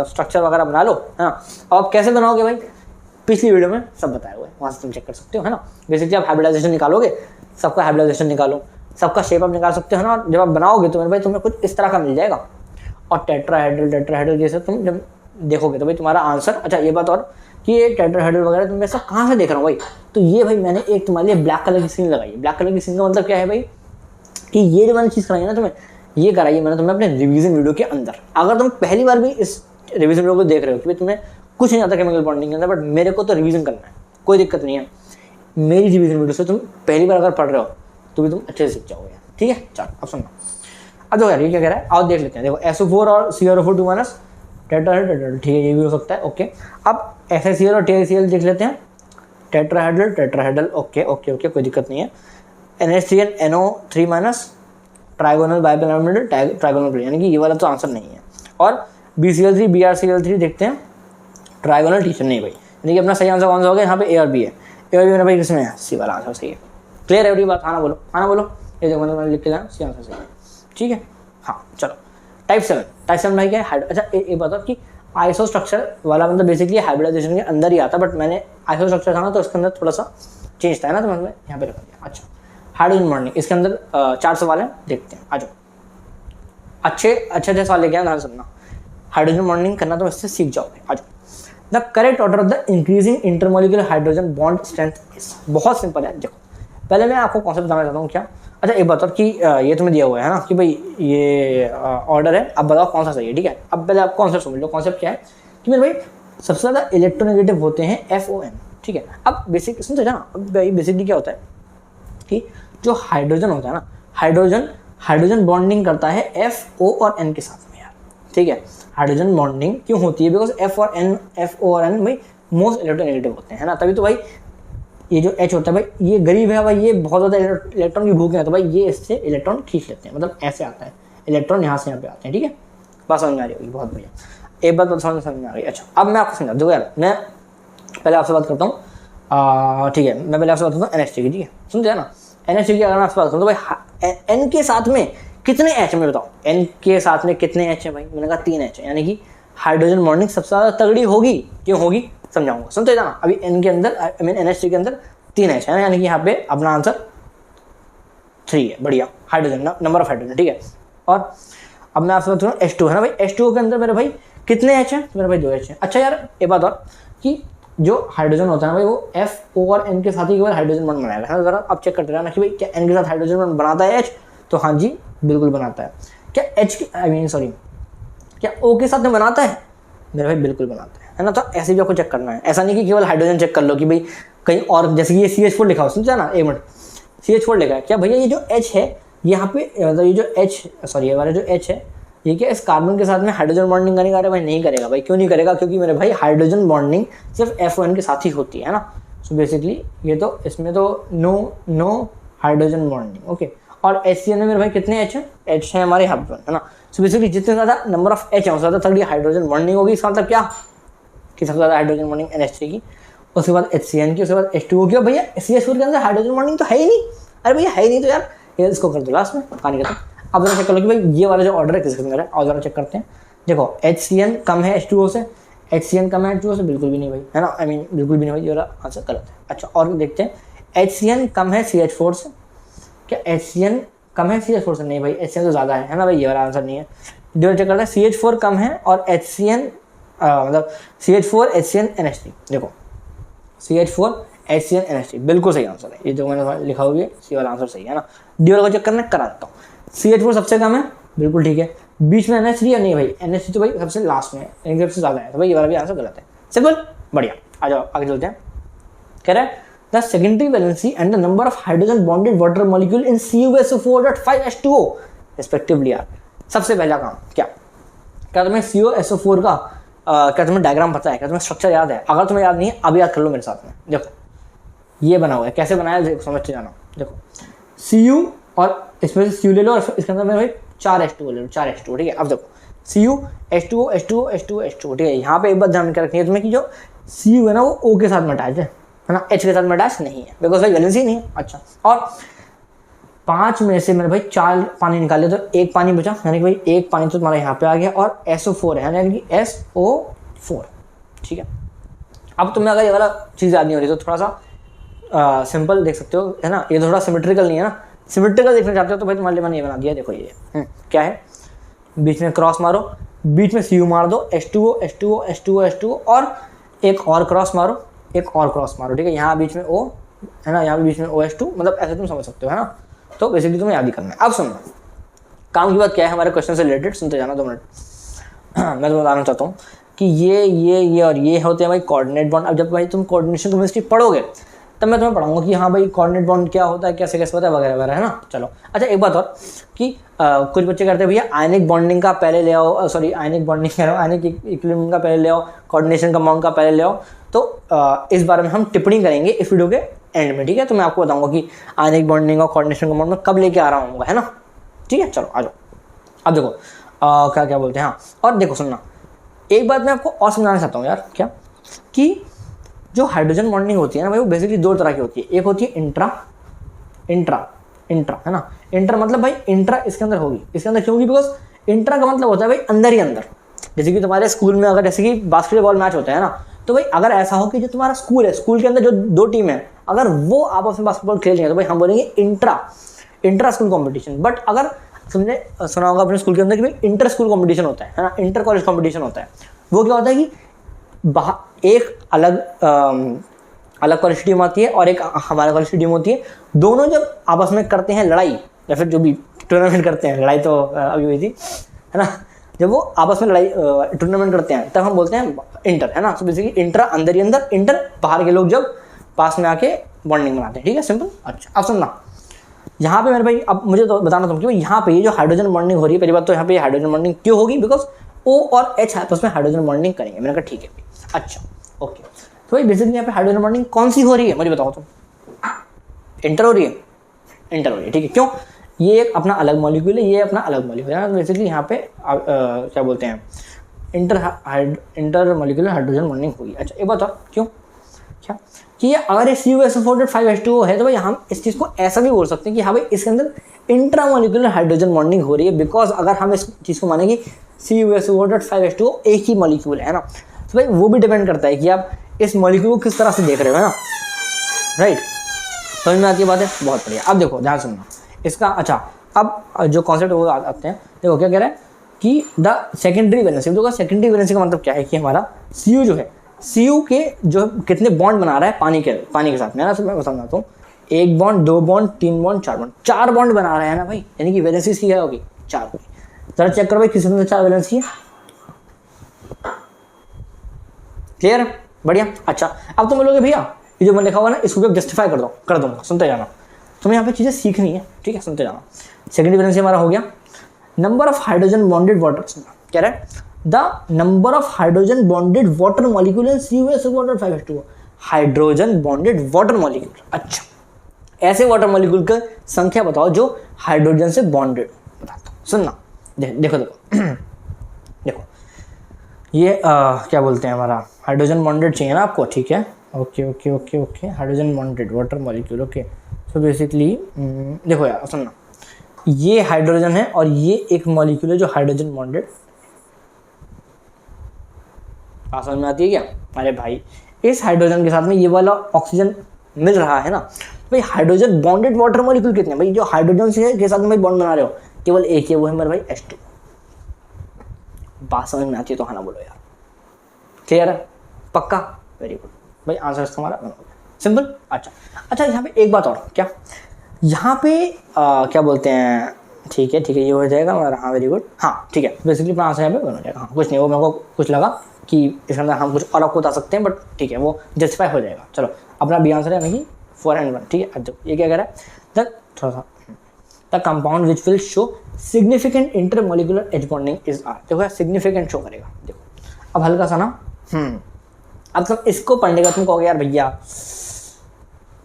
स्ट्रक्चर वगैरह बना लो, है ना। अब आप कैसे बनाओगे भाई, पिछली वीडियो में सब बताया हुआ है, वहाँ से तुम चेक कर सकते हो, है ना। बेसिकली आप हाइब्रिडाइजेशन निकालोगे, सबका हाइब्रिडाइजेशन निकालो, सबका शेप आप निकाल सकते हो ना। और जब आप बनाओगे तो मेरे भाई तुम्हें कुछ इस तरह का मिल जाएगा। और टेट्राहेड्रल जैसे तुम जब देखोगे तो भाई तुम्हारा आंसर। अच्छा ये बात और कि ये टेट्राहेड्रल वगैरह तुम ऐसा कहाँ से देख रहा हूँ भाई, तो ये भाई मैंने एक तुम्हारे लिए ब्लैक कलर की सीन लगाई है। ब्लैक कलर की सीन का मतलब क्या है भाई, कि ये जो मैंने चीज़ कराई है ना तुम्हें, ये कराई है मैंने तुम्हें अपने रिवीजन वीडियो के अंदर। अगर तुम पहली बार भी इस रिवीजन वीडियो को देख रहे हो कि भाई तुम्हें कुछ नहीं आता केमिकल बॉन्डिंग के अंदर, बट मेरे को तो रिवीजन करना है, कोई दिक्कत नहीं है। मेरी रिवीजन वीडियो से तुम पहली बार अगर पढ़ रहे हो तो भी तुम अच्छे से सीख जाओगे, ठीक है। चलो अब सुनना। अब देखो यार ये क्या कह रहा है, आओ देख लेते हैं। देखो SO4 और CrO4 2 माइनस टेट्राहेड्रल, ठीक है, ये भी हो सकता है, ओके। अब FeCl और TiCl देख लेते हैं, टेट्राहेड्रल, ओके ओके ओके, कोई दिक्कत नहीं है। NH3 NO3 minus trigonal bipyramidal trigonal plane, यानी कि ये वाला तो आंसर नहीं है। और BCl3 BrCl3 देखते हैं, ट्राइगोनल टीचर नहीं भाई, यानी कि अपना सही आंसर कौन सा हो गया, यहाँ पे A और B है। A और B मेरा भाई किसमें है, सी वाला आंसर सही है। क्लियर है बात, हाँ ना बोलो, हाँ ना बोलो। ये देखो मैंने लिख के जाना, सी आंसर सही है, ठीक है। हाँ चलो टाइप 7 भाई क्या है, अच्छा एक बताओ कि आइसो स्ट्रक्चर वाला मतलब बेसिकली हाइब्रिडाइजेशन के अंदर ही आता, बट मैंने आइसो स्ट्रक्चर था ना तो इसके अंदर थोड़ा सा चेंज था ना, तो मैंने यहाँ पे रख दिया। अच्छा हाइड्रोजन बॉन्डिंग, इसके अंदर 4 सवाल हैं, देखते हैं, आ जाओ। अच्छे सवाल लेके आए, ध्यान सुनना। हाइड्रोजन बॉन्डिंग करना तो इससे सीख जाओगे, आ जाओ। The correct order of the increasing intermolecular hydrogen bond strength is, बहुत सिंपल है। देखो पहले मैं आपको कॉन्सेप्ट बताना चाहता हूँ। क्या, अच्छा एक बताओ कि ये तुम्हें दिया हुआ है ना कि भाई ये ऑर्डर है, अब बताओ कौन सा सही है, ठीक है। अब पहले आप कॉन्सेप्ट समझ लो। कॉन्सेप्ट क्या है कि मेरे भाई सबसे ज़्यादा इलेक्ट्रोनेगेटिव होते हैं FON, ठीक है। अब बेसिक सुनते ना, अब भाई बेसिकली क्या होता है कि जो हाइड्रोजन होता है ना, हाइड्रोजन बॉन्डिंग करता है FO और N के साथ में यार, ठीक है। हाइड्रोजन बॉन्डिंग क्यों होती है, बिकॉज FO और N भाई मोस्ट इलेक्ट्रोनेगेटिव होते हैं, है ना। तभी तो भाई ये जो H होता है भाई ये गरीब है भाई, ये बहुत ज़्यादा इलेक्ट्रॉन की भूख है, तो भाई ये इससे इलेक्ट्रॉन खींच लेते हैं, मतलब ऐसे आता है इलेक्ट्रॉन, यहाँ से यहाँ पे आते हैं, ठीक है। बात समझ में आ रही होगी, बहुत बढ़िया। एक बात समझ में आ गई। अच्छा अब मैं आपको समझा दूँ यार, मैं पहले आपसे बात करता हूँ, ठीक है। मैं पहले आपसे बात करता हूँ NH3 की, ठीक है। सुनते हैं ना, NH3 की अगर मैं आपसे बात करूँ तो भाई N के साथ में कितने H में बताओ, N के साथ में कितने H है भाई, मैंने कहा 3 H है, यानी कि हाइड्रोजन बॉन्डिंग सबसे ज़्यादा तगड़ी होगी। क्यों होगी समझाऊंगा, सुनते जाना। अभी N के अंदर NH3 के अंदर 3 H है ना, यानी कि यहाँ पे अपना आंसर 3 है, बढ़िया। हाइड्रोजन नंबर ऑफ हाइड्रोजन, ठीक है। और अब मैं आपसे बात करूँ H2 है ना भाई, H2 के अंदर मेरे भाई कितने H हैं, मेरे भाई 2 H हैं। अच्छा यार एक बात और कि जो हाइड्रोजन होता है ना भाई वो FO और N के साथ ही केवल हाइड्रोजन बॉन्ड बनाएगा, है ना। जरा अब चेक करते रहना कि भाई क्या N के साथ हाइड्रोजन बॉन्ड बनाता है H, तो हाँ जी बिल्कुल बनाता है। क्या क्या O के साथ में बनाता है, मेरे भाई बिल्कुल बनाता है। है ना। तो ऐसे भी आपको चेक करना है, ऐसा नहीं कि केवल हाइड्रोजन चेक कर लो कि भाई कहीं और, जैसे कि ये CH4 लिखा हो, समझा ना, एक मिनट, CH4 लिखा है क्या भैया, ये जो H है यहाँ पे, मतलब ये जो ये वाला जो H है, ये क्या इस कार्बन के साथ में हाइड्रोजन बॉन्डिंग करेगा? अरे भाई नहीं करेगा भाई, क्यों नहीं करेगा? क्योंकि मेरे भाई हाइड्रोजन बॉन्डिंग सिर्फ FON के साथ ही होती है ना। सो बेसिकली ये तो इसमें तो नो हाइड्रोजन बॉन्डिंग, ओके। और HCN में मेरे भाई कितने H है? H है हमारे यहाँ पर, है ना। सो बेसिकली जितने ज़्यादा नंबर ऑफ H है उससे ज़्यादा थोड़ी हाइड्रोजन बॉन्डिंग होगी। इसका मतलब क्या कि सबसे ज़्यादा हाइड्रोजन बॉन्डिंग NH3 की, उसके बाद HCN की, उसके बाद H2O की। भैया CH4 के अंदर हाइड्रोजन बॉन्डिंग तो है ही नहीं। अरे भैया है ही नहीं तो यार ये इसको कर दो लास्ट में, कहानी खत्म। अब जरा चेक कर लो कि भाई ये वाला जो ऑर्डर है किसके अंदर है, और जरा चेक करते हैं। देखो HCN कम है H2O से, HCN कम है H2O से, बिल्कुल भी नहीं भाई, है ना। आई मीन बिल्कुल भी नहीं भाई, ये वाला आंसर गलत है। अच्छा और देखते हैं, HCN कम है CH4 से, क्या HCN कम है CH4 से? नहीं भाई, HCN तो ज़्यादा है ना भाई, ये वाला आंसर नहीं है। जो चेक करते हैं, CH4 कम है और HCN मतलब CH4 HCN NH3, देखो CH4 HCN NH3 बिल्कुल सही आंसर है। ये जो मैंने लिखा हुआ है सी वाला आंसर सही है ना। डी वाला को चेक करना करा देता हूँ। CH4 सबसे कम है, बिल्कुल ठीक है। बीच में NH3 है, नहीं भाई NH3 तो भाई सबसे लास्ट में है, सबसे ज़्यादा है, तो भाई ये वाला भी आंसर गलत है। सिंपल, बढ़िया। आ जाओ आगे चलते हैं। कह रहा है the secondary valency and the number of hydrogen bonded water molecule in CuSO4.5H2O respectively are. सबसे पहला काम क्या तुम्हें CuSO4 का क्या तुम्हें डायग्राम पता है? क्या तुम्हें स्ट्रक्चर याद है? अगर तुम्हें याद नहीं है अभी याद कर लो मेरे साथ में। देखो ये बना हुआ है, कैसे बनाया है समझते जाना। देखो Cu और इसमें से Cu ले लो और इसके अंदर में भाई 4 H2O ले लो, 4 H2O, ठीक है। अब देखो Cu H2O H2O H2O H2O, ठीक है। यहाँ पे एक बात ध्यान रखनी है तुम्हें कि जो Cu है ना वो O के साथ में अटैच है ना, H के साथ में अटैच नहीं है, बिकॉज भाई वैलेंसी नहीं है। अच्छा, और 5 में से मेरे भाई 4 पानी निकाले तो 1 पानी बचा, यानी कि भाई 1 पानी तो तुम्हारा यहाँ पे आ गया, और SO4 है यानी कि SO4, ठीक है। अब तुम्हें अगर ये वाला चीज़ याद नहीं हो रही तो थोड़ा सा सिंपल देख सकते हो, है ना। ये थोड़ा सिमेट्रिकल नहीं है ना, सिमेट्रिकल देखना चाहते हो तो भाई तुम्हारे लिए मैंने ये बना दिया। देखो ये क्या है, बीच में क्रॉस मारो, बीच में Cu मार दो, H2O H2O H2O H2O, और एक और क्रॉस मारो, एक और क्रॉस मारो, ठीक है। यहाँ बीच में O है ना, यहाँ बीच में OH2, मतलब ऐसे तुम समझ सकते हो, है ना। तो बेसिकली तुम्हें याद ही करना है। अब सुनना, काम की बात क्या है हमारे क्वेश्चन से रिलेटेड, सुनते जाना 2 मिनट। मैं तो बताना चाहता हूँ कि ये और ये होते हैं भाई कोऑर्डिनेट बॉन्ड। अब जब भाई तुम कोऑर्डिनेशन केमिस्ट्री पढ़ोगे तब मैं तुम्हें पढ़ाऊंगा कि हाँ भाई कोऑर्डिनेट बॉन्ड क्या होता है, कैसे कैसे होता है, वगैरह वगैरह, है ना। चलो अच्छा, एक बात और कि कुछ बच्चे करते हैं भैया आयनिक बॉन्डिंग का पहले ले आओ, सॉरी आयनिक बॉन्डिंग कह रहा हूँ, आयनिक इक्विलिब्रियम का पहले ले आओ, कोऑर्डिनेशन कंपाउंड का पहले ले आओ। तो इस बारे में हम टिप्पणी करेंगे इस वीडियो के एंड में, ठीक है। तो मैं आपको बताऊंगा कि आयनिक बॉन्डिंग और कोऑर्डिनेशन कंपाउंड में कब लेके आ रहा हूँ, है ना, ठीक है। चलो आ जाओ। अब देखो क्या क्या बोलते हैं, हाँ। और देखो सुनना, एक बात मैं आपको और समझाना चाहता हूँ यार, क्या कि जो हाइड्रोजन बॉन्डिंग होती है ना भाई, वो बेसिकली 2 तरह की होती है। एक होती है इंट्रा, है ना। इंट्रा मतलब भाई इंट्रा इसके अंदर होगी, इसके अंदर क्यों होगी? बिकॉज इंट्रा का मतलब होता है भाई अंदर ही अंदर। जैसे कि तुम्हारे स्कूल में अगर जैसे कि बास्केटबॉल मैच होता है ना, तो भाई अगर ऐसा हो कि जो तुम्हारा स्कूल है, स्कूल के अंदर जो 2 टीम है, अगर वो आपस में बास्केटबॉल खेल रही है तो भाई हम बोलेंगे इंट्रा स्कूल कॉम्पिटिशन। बट अगर तुमने सुना होगा अपने स्कूल के अंदर कि भाई इंटर स्कूल कॉम्पिटिशन होता है ना, इंटर कॉलेज कॉम्पिटिशन होता है। वो क्या होता है कि एक अलग कॉलेज टीम आती है और एक हमारा कॉलेज टीम होती है। दोनों जब आपस में करते हैं लड़ाई, या फिर जो भी टूर्नामेंट करते हैं, लड़ाई तो अभी हुई थी, है ना, जब वो आपस में लड़ाई टूर्नामेंट करते हैं तब हम बोलते हैं इंटर, है ना। तो बेसिकली इंट्रा अंदर ही अंदर, इंटर बाहर के लोग जब पास में आके बॉन्डिंग बनाते हैं, ठीक है, सिंपल। अच्छा अब सुनना, यहाँ पे मेरे भाई अब मुझे तो बताना तुम कि यहाँ पे ये जो हाइड्रोजन बॉन्डिंग हो रही है, पहली बात तो यहाँ पे हाइड्रोजन बॉन्डिंग क्यों होगी? बिकॉज O और H आपस में हाइड्रोजन बॉन्डिंग करेंगे। मैंने कहा ठीक है। अच्छा ओके, तो भाई बेसिकली यहाँ पे हाइड्रोजन बॉन्डिंग कौन सी हो रही है मुझे बताओ तुम? इंटर हो रही है, इंटर हो रही है, ठीक है। क्यों? ये एक अपना अलग मॉलिक्यूल है, ये अपना अलग मॉलिक्यूल है। बेसिकली यहाँ पे क्या बोलते हैं, इंटर मॉलिक्यूलर हाइड्रोजन बॉन्डिंग होगी। अच्छा एक बात और, क्यों क्या कि ये अगर CuSO4.5H2O है तो भाई हम इस चीज़ को ऐसा भी बोल सकते हैं कि हाँ भाई इसके अंदर इंट्रामोलिकुलर हाइड्रोजन बॉन्डिंग हो रही है। बिकॉज अगर हम इस चीज़ को मानेंगे CuSO4.5H2O एक ही मॉलिक्यूल है ना, तो भाई वो भी डिपेंड करता है कि आप इस मॉलिक्यूल को किस तरह से देख रहे हो, है ना, राइट। समझ में आती है बात है, बहुत बढ़िया। अब देखो ध्यान सुनना इसका। अच्छा अब जो कॉन्सेप्ट वो आते हैं, देखो क्या कह रहा है कि द सेकेंडरी वैलेंसी। देखो सेकेंडरी वैलेंसी का मतलब क्या है कि हमारा Cu जो है, Cu के जो कितने बॉन्ड बना रहा है पानी के साथ में, है ना। मैं समझाता हूँ, 1 bond 2 bond 3 bond 4 bond, 4 bond बना रहा है ना भाई, यानी कि वैलेंसी इसकी क्या होगी? 4 होगी। जरा चेक करो भाई किसी में 4 वैलेंसी है, क्लियर है, बढ़िया। अच्छा अब तुम बोलोगे भैया ये जो मैं लिखा हुआ ना इसको भी जस्टिफाई कर दूंगा, सुनते जाना, तुम्हें यहाँ पे चीज़ें सीखनी है, ठीक है, सुनते जाना। सेकेंड डिफरेंस हमारा हो गया, number of hydrogen bonded water, कह रहा है the number of hydrogen bonded water molecule in CuSO water 5H2O, hydrogen bonded water molecule. अच्छा ऐसे वाटर मॉलिक्यूल का संख्या बताओ जो हाइड्रोजन से बॉन्डेड, बताता हूँ, सुनना। देखो देखो ये क्या बोलते हैं, हमारा हाइड्रोजन बॉन्डेड चाहिए ना आपको, ठीक है, okay hydrogen bonded water molecule, okay. So basically देखो यार सुनना, ये हाइड्रोजन है और ये एक मॉलिक्यूल है जो हाइड्रोजन बॉन्डेड, बात समझ में आती है क्या? अरे भाई इस हाइड्रोजन के साथ में ये वाला ऑक्सीजन मिल रहा है ना, भाई हाइड्रोजन बॉन्डेड वाटर मॉलिक्यूल कितने हैं भाई, जो हाइड्रोजन से के साथ में भाई बॉन्ड बना रहे हो, केवल एक है, वो है मेरा भाई H2। बात समझ में आती है तो हाँ ना बोलो यार, क्लियर है, पक्का, वेरी गुड भाई, आंसर इसका हमारा सिंपल। अच्छा यहाँ पे एक बात और, क्या यहाँ पे क्या बोलते हैं, ठीक है ये हो जाएगा हमारा, हाँ वेरी गुड, हाँ ठीक है, बेसिकली अपना आंसर यहाँ पे हो जाएगा, हाँ कुछ नहीं, वो मेरे को कुछ लगा कि इसके अंदर हम कुछ और आपको बता सकते हैं, बट ठीक है वो जस्टिफाई हो जाएगा। चलो अपना बी आंसर है यानी कि 4 and 1, ठीक है। अब ये क्या कह रहा है, थोड़ा सा the compound which will show significant intermolecular H bonding is are, देखो यार सिग्निफिकेंट शो करेगा, देखो अब हल्का सा ना, अब तुम इसको पढ़ने का तुम कहोगे यार भैया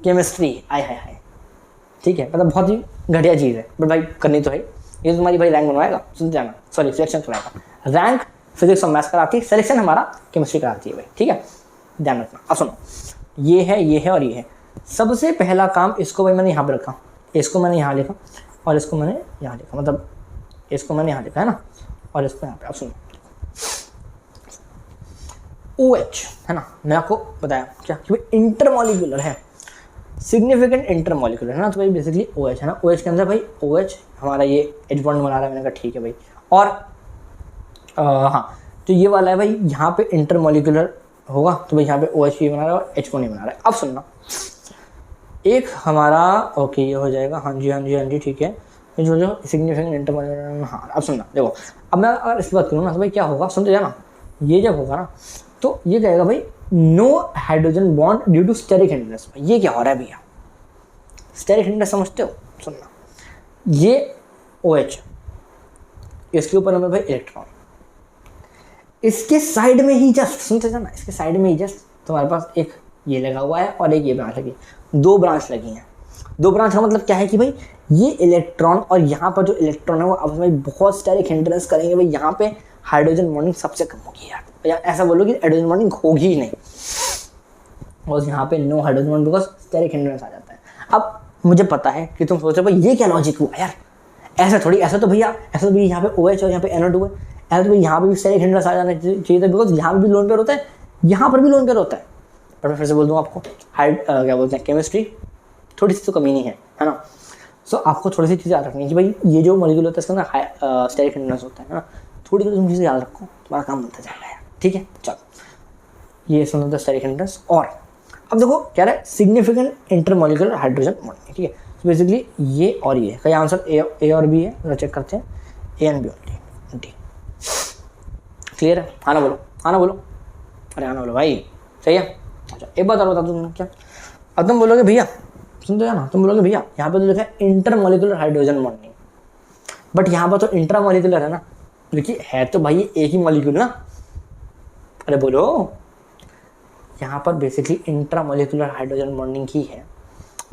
केमिस्ट्री आय हाय, ठीक है, मतलब बहुत ही घटिया चीज़ है, बट भाई करनी तो है, ये तुम्हारी भाई रैंक बनवाएगा, सुनते जाना, सॉरी सिलेक्शन कराएगा, रैंक फिजिक्स और मैथ्स कराती है, सिलेक्शन हमारा केमिस्ट्री कराती है भाई, ठीक है, ध्यान रखना। अब सुनो, ये है और ये है, सबसे पहला काम इसको भाई मैंने यहाँ पे रखा, इसको मैंने यहाँ लिखा और इसको मैंने यहाँ लिखा, मतलब इसको मैंने यहाँ लिखा है ना, और इसको यहाँ पे। अब सुनो OH है ना, मैं आपको बताया क्या कि भाई इंटरमॉलिक्यूलर है, सिग्निफिकेंट इंटरमॉलिक्यूलर है ना, तो भाई बेसिकली OH है ना, OH के अंदर भाई OH हमारा ये एच बॉन्ड बना रहा है, मैंने कहा ठीक है भाई, और हाँ तो ये वाला है भाई यहाँ पे इंटरमॉलिक्यूलर होगा, तो भाई यहाँ पे OH भी बना रहा है और H नहीं बना रहा है। अब सुनना, एक हमारा ओके ये हो जाएगा, हाँ जी ठीक है, जो सिग्निफिकेंट इंटरमॉलिक्यूलर, हाँ अब सुनना, देखो अब मैं अगर इसकी बात करूँ ना तो भाई क्या होगा, सुनते जाना, ये जब होगा ना तो ये कहेगा भाई no hydrogen bond due to steric hindrance. ये क्या हो रहा है भैया, स्टेरिक हिंड्रेंस समझते हो, सुनना, ये OH, इसके ऊपर हमें भाई इलेक्ट्रॉन, इसके साइड में ही जस्ट, सुनते जाना, इसके साइड में ही जस्ट तुम्हारे पास एक ये लगा हुआ है और एक ये ब्रांच लगी, 2 ब्रांच लगी हैं। 2 ब्रांच का मतलब क्या है कि भाई ये इलेक्ट्रॉन और यहाँ पर जो इलेक्ट्रॉन है वो अब भाई बहुत स्टेरिक हिंड्रेंस करेंगे, भाई यहाँ पे हाइड्रोजन बॉन्डिंग सबसे कम होगी यार, ऐसा बोलो कि हाइड्रोजन बॉन्डिंग होगी ही नहीं, और यहाँ पे no hydrogen bond because steric hindrance आ जाता है। अब मुझे पता है कि तुम सोच रहे हो भाई ये क्या लॉजिक हुआ यार, ऐसा थोड़ी, ऐसा तो भैया यहाँ पे OH और यहाँ पे NO2 है, ऐसा तो भाई यहाँ पे भी स्टेरिक हिंड्रेंस आ जाना चाहिए था, बिकॉज यहाँ पे भी लोन पेयर होता है, यहाँ पर भी लोन पेयर होता है। पर मैं फिर से बोल दूँ आपको, क्या बोलते हैं, केमिस्ट्री थोड़ी सी तो कमी नहीं है ना, सो आपको थोड़ी सी चीज़ें याद रखनी है कि भाई ये जो मॉलिक्यूल होता है इसके अंदर स्टेरिक हिंड्रेंस होता है ना, थोड़ी तुम चीज़ें याद रखो, तुम्हारा काम बनता जाएगा यार, ठीक है। चलो ये सुनो स्टेरिक हिंड्रेंस, और अब देखो क्या रहा है, सिग्निफिकेंट इंटरमॉलिक्यूलर हाइड्रोजन बॉन्डिंग, ठीक है। तो बेसिकली ये और ये का आंसर ए और बी है, तो चेक करते हैं, A and B और D, क्लियर है, आना बोलो, आना बोलो, अरे आना बोलो भाई, सही है। अच्छा एक बात और बता दूँ क्या, अब तुम बोलोगे भैया, सुनते हो ना, तुम बोलोगे भैया यहाँ पे तो लिखा है इंटरमॉलिक्यूलर हाइड्रोजन बॉन्डिंग, बट यहाँ पर तो इंट्रामॉलिक्यूलर है ना, देखिए है तो भाई एक ही मॉलिक्यूल ना, अरे बोलो, यहाँ पर बेसिकली इंट्रामॉलिक्यूलर हाइड्रोजन बॉन्डिंग ही है,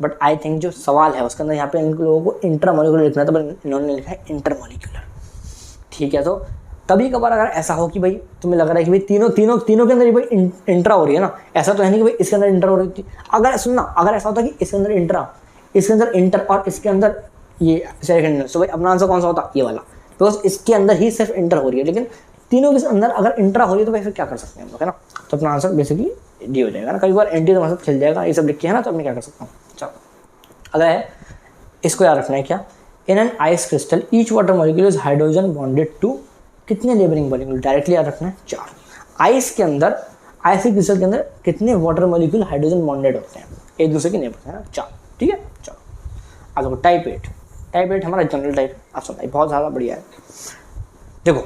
बट आई थिंक जो सवाल है उसके अंदर यहाँ पे इन लोगों को इंट्रामॉलिक्यूलर लिखना था, बट इन्होंने लिखा है इंटरमॉलिक्यूलर, ठीक है। तो कभी कभार अगर ऐसा हो कि भाई तुम्हें लग रहा है कि भाई तीनों के अंदर ही भाई इंट्रा हो रही है ना, ऐसा तो है नहीं कि भाई इसके अंदर इंटर हो रही थी, अगर सुनना, अगर ऐसा होता कि इसके अंदर इंट्रा, इसके अंदर इंटर और इसके अंदर ये स्टेरिक हिंड्रेंस, तो भाई अपना आंसर कौन सा होता, ये वाला, बिकॉज इसके अंदर ही सिर्फ इंटर हो रही है, लेकिन तीनों के अंदर अगर इंट्रा हो रही है तो भाई फिर क्या कर सकते हैं हम लोग, है ना, तो अपना आंसर बेसिकली डी हो जाएगा ना। कई बार एंटी तो मतलब खिल जाएगा, ये सब लिख के है ना, तो अपने क्या कर सकता हूँ। चलो अगर है इसको याद रखना है क्या, in an ice crystal each water molecule is hydrogen bonded to कितने नेबरिंग मॉलिक्यूल, डायरेक्टली याद रखना है 4। आइस के अंदर, आइस क्रिस्टल के अंदर कितने वाटर मॉलिक्यूल हाइड्रोजन बॉन्डेड होते हैं, एक दूसरे के नेबर है ना, 4, ठीक है। चलो अब देखो टाइप 8 हमारा जनरल टाइप, आप सुनाइए, बहुत ज़्यादा बढ़िया है। देखो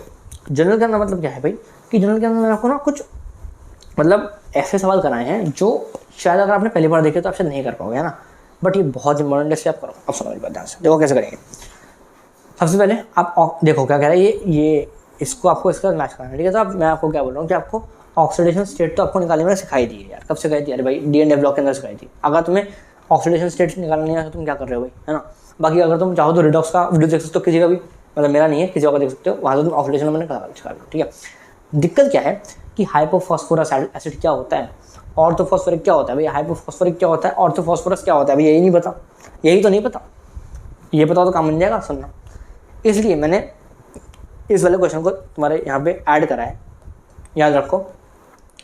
जनरल का मतलब क्या है भाई, कि जनरल के अंदर आपको ना कुछ मतलब ऐसे सवाल कराए हैं जो शायद अगर आपने पहली बार देखे तो आप शायद नहीं कर पाओगे, है ना, बट ये बहुत इंपॉर्टेंट है, आप करो। अब समझ ध्यान से देखो कैसे करेंगे। सबसे पहले आप देखो क्या कह रहा है ये इसको आपको इसका मैच करना है, ठीक है। तो मैं आपको क्या बोल रहा हूँ कि आपको ऑक्सीडेशन स्टेट तो आपको निकालने में सिखाई दी है यार। कब सिखाई थी? अरे भाई डी&एफ ब्लॉक के अंदर सिखाई थी। अगर तुम्हें ऑक्सीडेशन स्टेट निकालना नहीं है तो तुम क्या कर रहे हो भाई, है ना। बाकी अगर तुम चाहो तो रिडॉक्स का वीडियो देख सकते हो किसी का भी, मतलब मेरा नहीं है, किसी का देख सकते हो, वहाँ से तुम ऑक्सीडेशन मैंने निकाल लो, ठीक है। दिक्कत क्या है कि हाइपोफॉस्फोरस एसिड क्या होता है, ऑर्थोफॉस्फोरिक क्या होता है भाई, हाइपोफॉस्फोरिक क्या होता है, ऑर्थोफॉस्फोरस क्या होता है भाई, यही नहीं पता, यही तो नहीं पता। ये पता तो काम बन जाएगा सुनना। इसलिए मैंने इस वाले क्वेश्चन को तुम्हारे यहाँ पे ऐड करा है, याद रखो।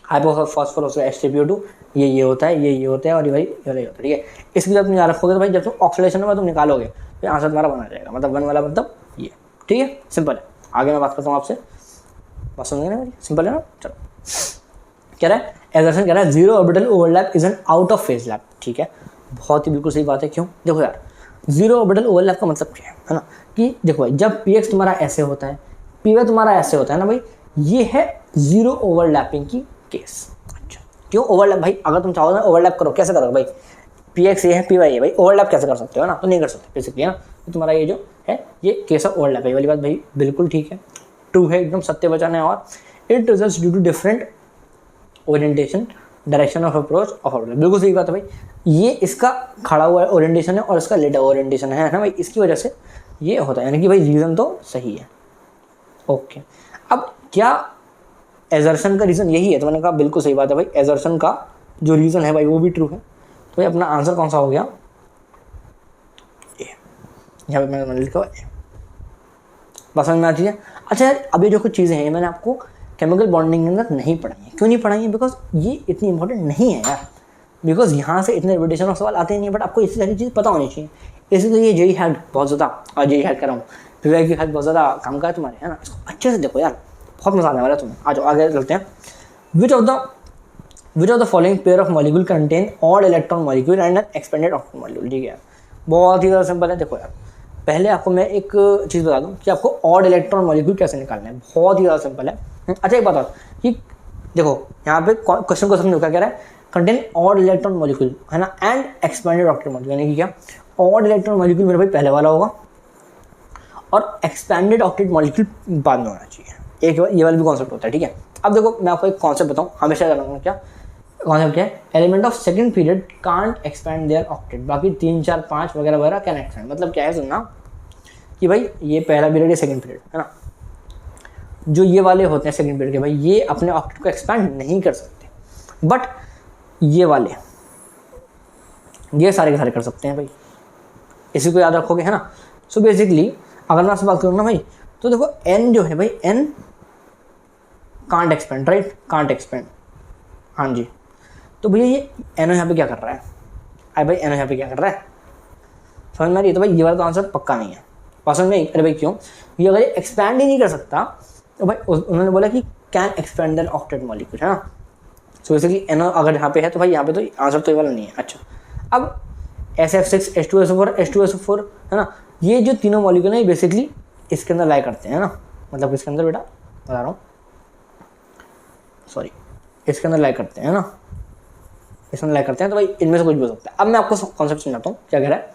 हाइपोफॉस्फोरस H3PO2 ये होता है, ये होता है, और ये भाई ये होता है, ठीक है। इसकी जब तुम याद रखोगे तो भाई जब तुम ऑक्सीडेशन में तुम निकालोगे तो आंसर तुम्हारा बना जाएगा, मतलब वन वाला मतलब ये, ठीक है। सिंपल है। आगे मैं बात करता हूँ आपसे, बात समझ गए ना मेरी? सिंपल है ना। चलो कह रहा है एजर्शन कह रहा है zero orbital overlap is an out of phase lap, ठीक है। बहुत ही बिल्कुल सही बात है। क्यों? देखो यार, जीरो ऑर्बिटल ओवरलैप का मतलब क्या है ना, कि देखो भाई जब px तुम्हारा ऐसे होता है, py तुम्हारा ऐसे होता है ना भाई, ये है जीरो ओवरलैपिंग की केस। अच्छा, क्यों ओवरलैप भाई? अगर तुम चाहो ना ओवरलैप करो, कैसे करोगे भाई? px ये है, py है भाई, ओवरलैप कैसे कर सकते हो ना? तो नहीं कर सकते बेसिकली, है ना। तो तुम्हारा ये जो है ये केस ऑफ ओवरलैप है, वाली बात भाई बिल्कुल ठीक है, ट्रू है, एकदम सत्य वचन है। और it results due to different orientation direction of approach of orbital, बिल्कुल सही बात है भाई। ये इसका खड़ा हुआ ओरिएंटेशन है और इसका लेटा हुआ ओरिएंटेशन है ना भाई, इसकी वजह से ये होता है, यानी कि भाई रीज़न तो सही है। ओके, अब क्या एजर्शन का रीज़न यही है? तो मैंने कहा बिल्कुल सही बात है भाई, एजर्शन का जो रीज़न है भाई वो भी ट्रू है। तो भाई अपना आंसर कौन सा हो गया? यहाँ पे मैंने लिखा है, बस समझ में आती है। अच्छा यार, अभी जो कुछ चीज़ें हैं मैंने आपको केमिकल बॉन्डिंग के अंदर नहीं पढ़ाई है। क्यों नहीं पढ़ाई है? बिकॉज ये इतनी इंपॉर्टेंट नहीं है यार, बिकॉज यहाँ से इतने रिपीटेशन ऑफ सवाल आते ही नहीं, बट आपको इसी सारी चीज़ पता होनी चाहिए। इसलिए ये जेई हैक बहुत ज़्यादा, और जेई हैक कर रहा हूँ, पीवाई की हैक बहुत ज़्यादा काम का है तुम्हारे, है ना। इसको अच्छे से देखो यार, बहुत मजा आने वाला है तुम्हें। आ जाओ आगे चलते हैं। Which of the following pair of molecule contain odd electron molecule and an expanded octet molecule, ठीक है। बहुत ही ज़्यादा सिंपल है। देखो यार, पहले आपको मैं एक चीज़ बता दूं कि आपको ऑड इलेक्ट्रॉन मॉलिक्यूल कैसे निकालना है, बहुत ही ज़्यादा सिंपल है। अच्छा एक बताओ कि देखो यहाँ पे क्वेश्चन को समझो क्या कह रहा है, कंटेन ऑड इलेक्ट्रॉन मॉलिक्यूल, है ना, एंड एक्सपेंडेड ऑक्टेन मॉलिक्यूल, यानी कि क्या, ऑड इलेक्ट्रॉन मॉलिक्यूल मेरे भाई पहले वाला होगा और एक्सपेंडेड ऑक्टेट मॉलिक्यूल बाद में होना चाहिए। एक ये वाला भी कॉन्सेप्ट होता है, ठीक है। अब देखो मैं आपको एक कॉन्सेप्ट बताऊँ, हमेशा जानूंगा क्या कॉन्सेप्ट क्या है। Element of second period can't expand there octet, बाकी 3, 4, 5 वगैरह वगैरह कैन एक्सपैंड। मतलब क्या है सुनना कि भाई ये पहला पीरियड, ये सेकंड पीरियड, है ना, जो ये वाले होते हैं सेकंड पीरियड के भाई, ये अपने ऑक्टेट को एक्सपैंड नहीं कर सकते, बट ये वाले ये सारे के सारे कर सकते हैं भाई। इसी को याद रखोगे, है ना। सो बेसिकली अगर मैं आपसे बात करूँ ना भाई, तो देखो n जो है भाई, n can't expand, right, can't expand, हाँ जी। तो भैया ये एनो यहाँ पे क्या कर रहा है? अरे भाई एनो यहाँ पे क्या कर रहा है? समझ में आ रही है? तो भाई ये वाला तो आंसर पक्का नहीं है। पसंद में? अरे भाई क्यों? ये अगर एक्सपैंड ही नहीं कर सकता तो भाई उन्होंने बोला कि can expand then octet molecule, है ना। सो बेसिकली एनो अगर यहाँ पे है तो भाई यहाँ पे तो आंसर तो ये वाला नहीं है। अच्छा, अब SF6 H2SO4 H2SO4, है ना, ये जो तीनों मॉलिक्यूल हैं बेसिकली इसके अंदर लाई करते हैं, है ना। मतलब इसके अंदर बेटा बता रहा हूँ, सॉरी, इसके अंदर लाई करते हैं ना, इसके अंदर लाई करते हैं। तो भाई इनमें से कुछ भी हो सकता है। अब मैं आपको कॉन्सेप्ट समझाता हूँ क्या कह रहा है।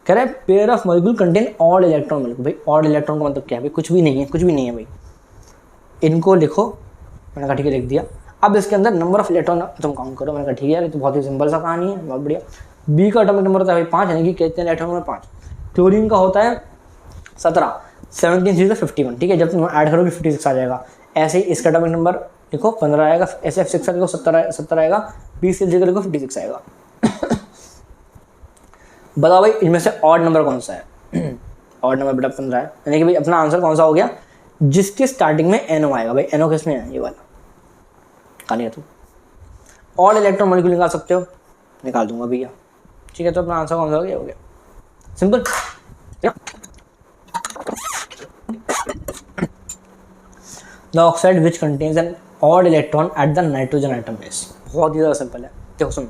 कह रहा है pair of molecule contain odd electron molecule. भाई ऑड इलेक्ट्रॉन का मतलब क्या है भाई? कुछ भी नहीं है, कुछ भी नहीं है भाई। इनको लिखो, मैंने कहा ठीक है लिख दिया। अब इसके अंदर नंबर ऑफ इलेक्ट्रॉन तुम काउंट करो। मैंने कहा ठीक है यार, ये तो बहुत ही सिंपल सा कहानी है, बहुत बढ़िया। बी का एटॉमिक नंबर होता है भाई 5, यानी कि कितने इलेक्ट्रॉन में 5। क्लोरीन का होता है 17, 17 3 51, ठीक है। जब तुम ऐड करोगे 56 आ जाएगा। ऐसे ही इसका एटॉमिक नंबर लिखो 15 आएगा, SF6 का लिखो 70 आएगा, 20 का लिखो 56 आएगा। बताओ भाई इनमें से ऑड नंबर कौन सा है? ऑड नंबर बेटा 15 है, यानी कि भाई अपना आंसर कौन सा हो गया? जिसके स्टार्टिंग में NO आएगा। भाई NO किसमें है? ये वाला खाली है। तुम ऑड इलेक्ट्रॉन मॉलिक्यूल निकाल सकते हो? निकाल दूंगा भैया, ठीक है। तो अपना आंसर कौन सा हो गया? हो गया simple. The oxide which contains an odd electron at the nitrogen atom base, बहुत ही ज़्यादा सिंपल है। देखो सुनो,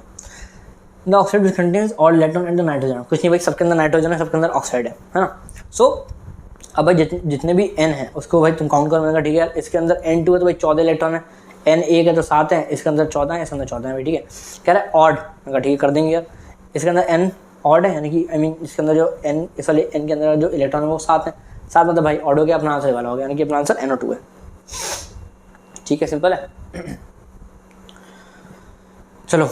the oxide which contains odd electron at the nitrogen, कुछ नहीं भाई, सबके अंदर नाइट्रोजन है, सबके अंदर ऑक्साइड है ना। सो अब भाई जितने भी N है उसको भाई तुम काउंट करो। मैंने कहा ठीक है यार, इसके अंदर N2 है तो भाई 14 इलेक्ट्रॉन है, एन एक है तो 7 है, इसके अंदर 14 है, इसके अंदर 14 है भाई, ठीक है। कह रहा है ऑड, अगर ठीक है कर देंगे यार, इसके अंदर एन ऑड है, यानी कि आई मीन इसके अंदर जो एन, इस वाले एन के अंदर जो इलेक्ट्रॉन है वो 7 है, 7 मतलब भाई ऑड हो गया, अपना आंसर वाला हो गया, यानी कि अपना आंसर NO2 है, ठीक है, सिंपल है। चलो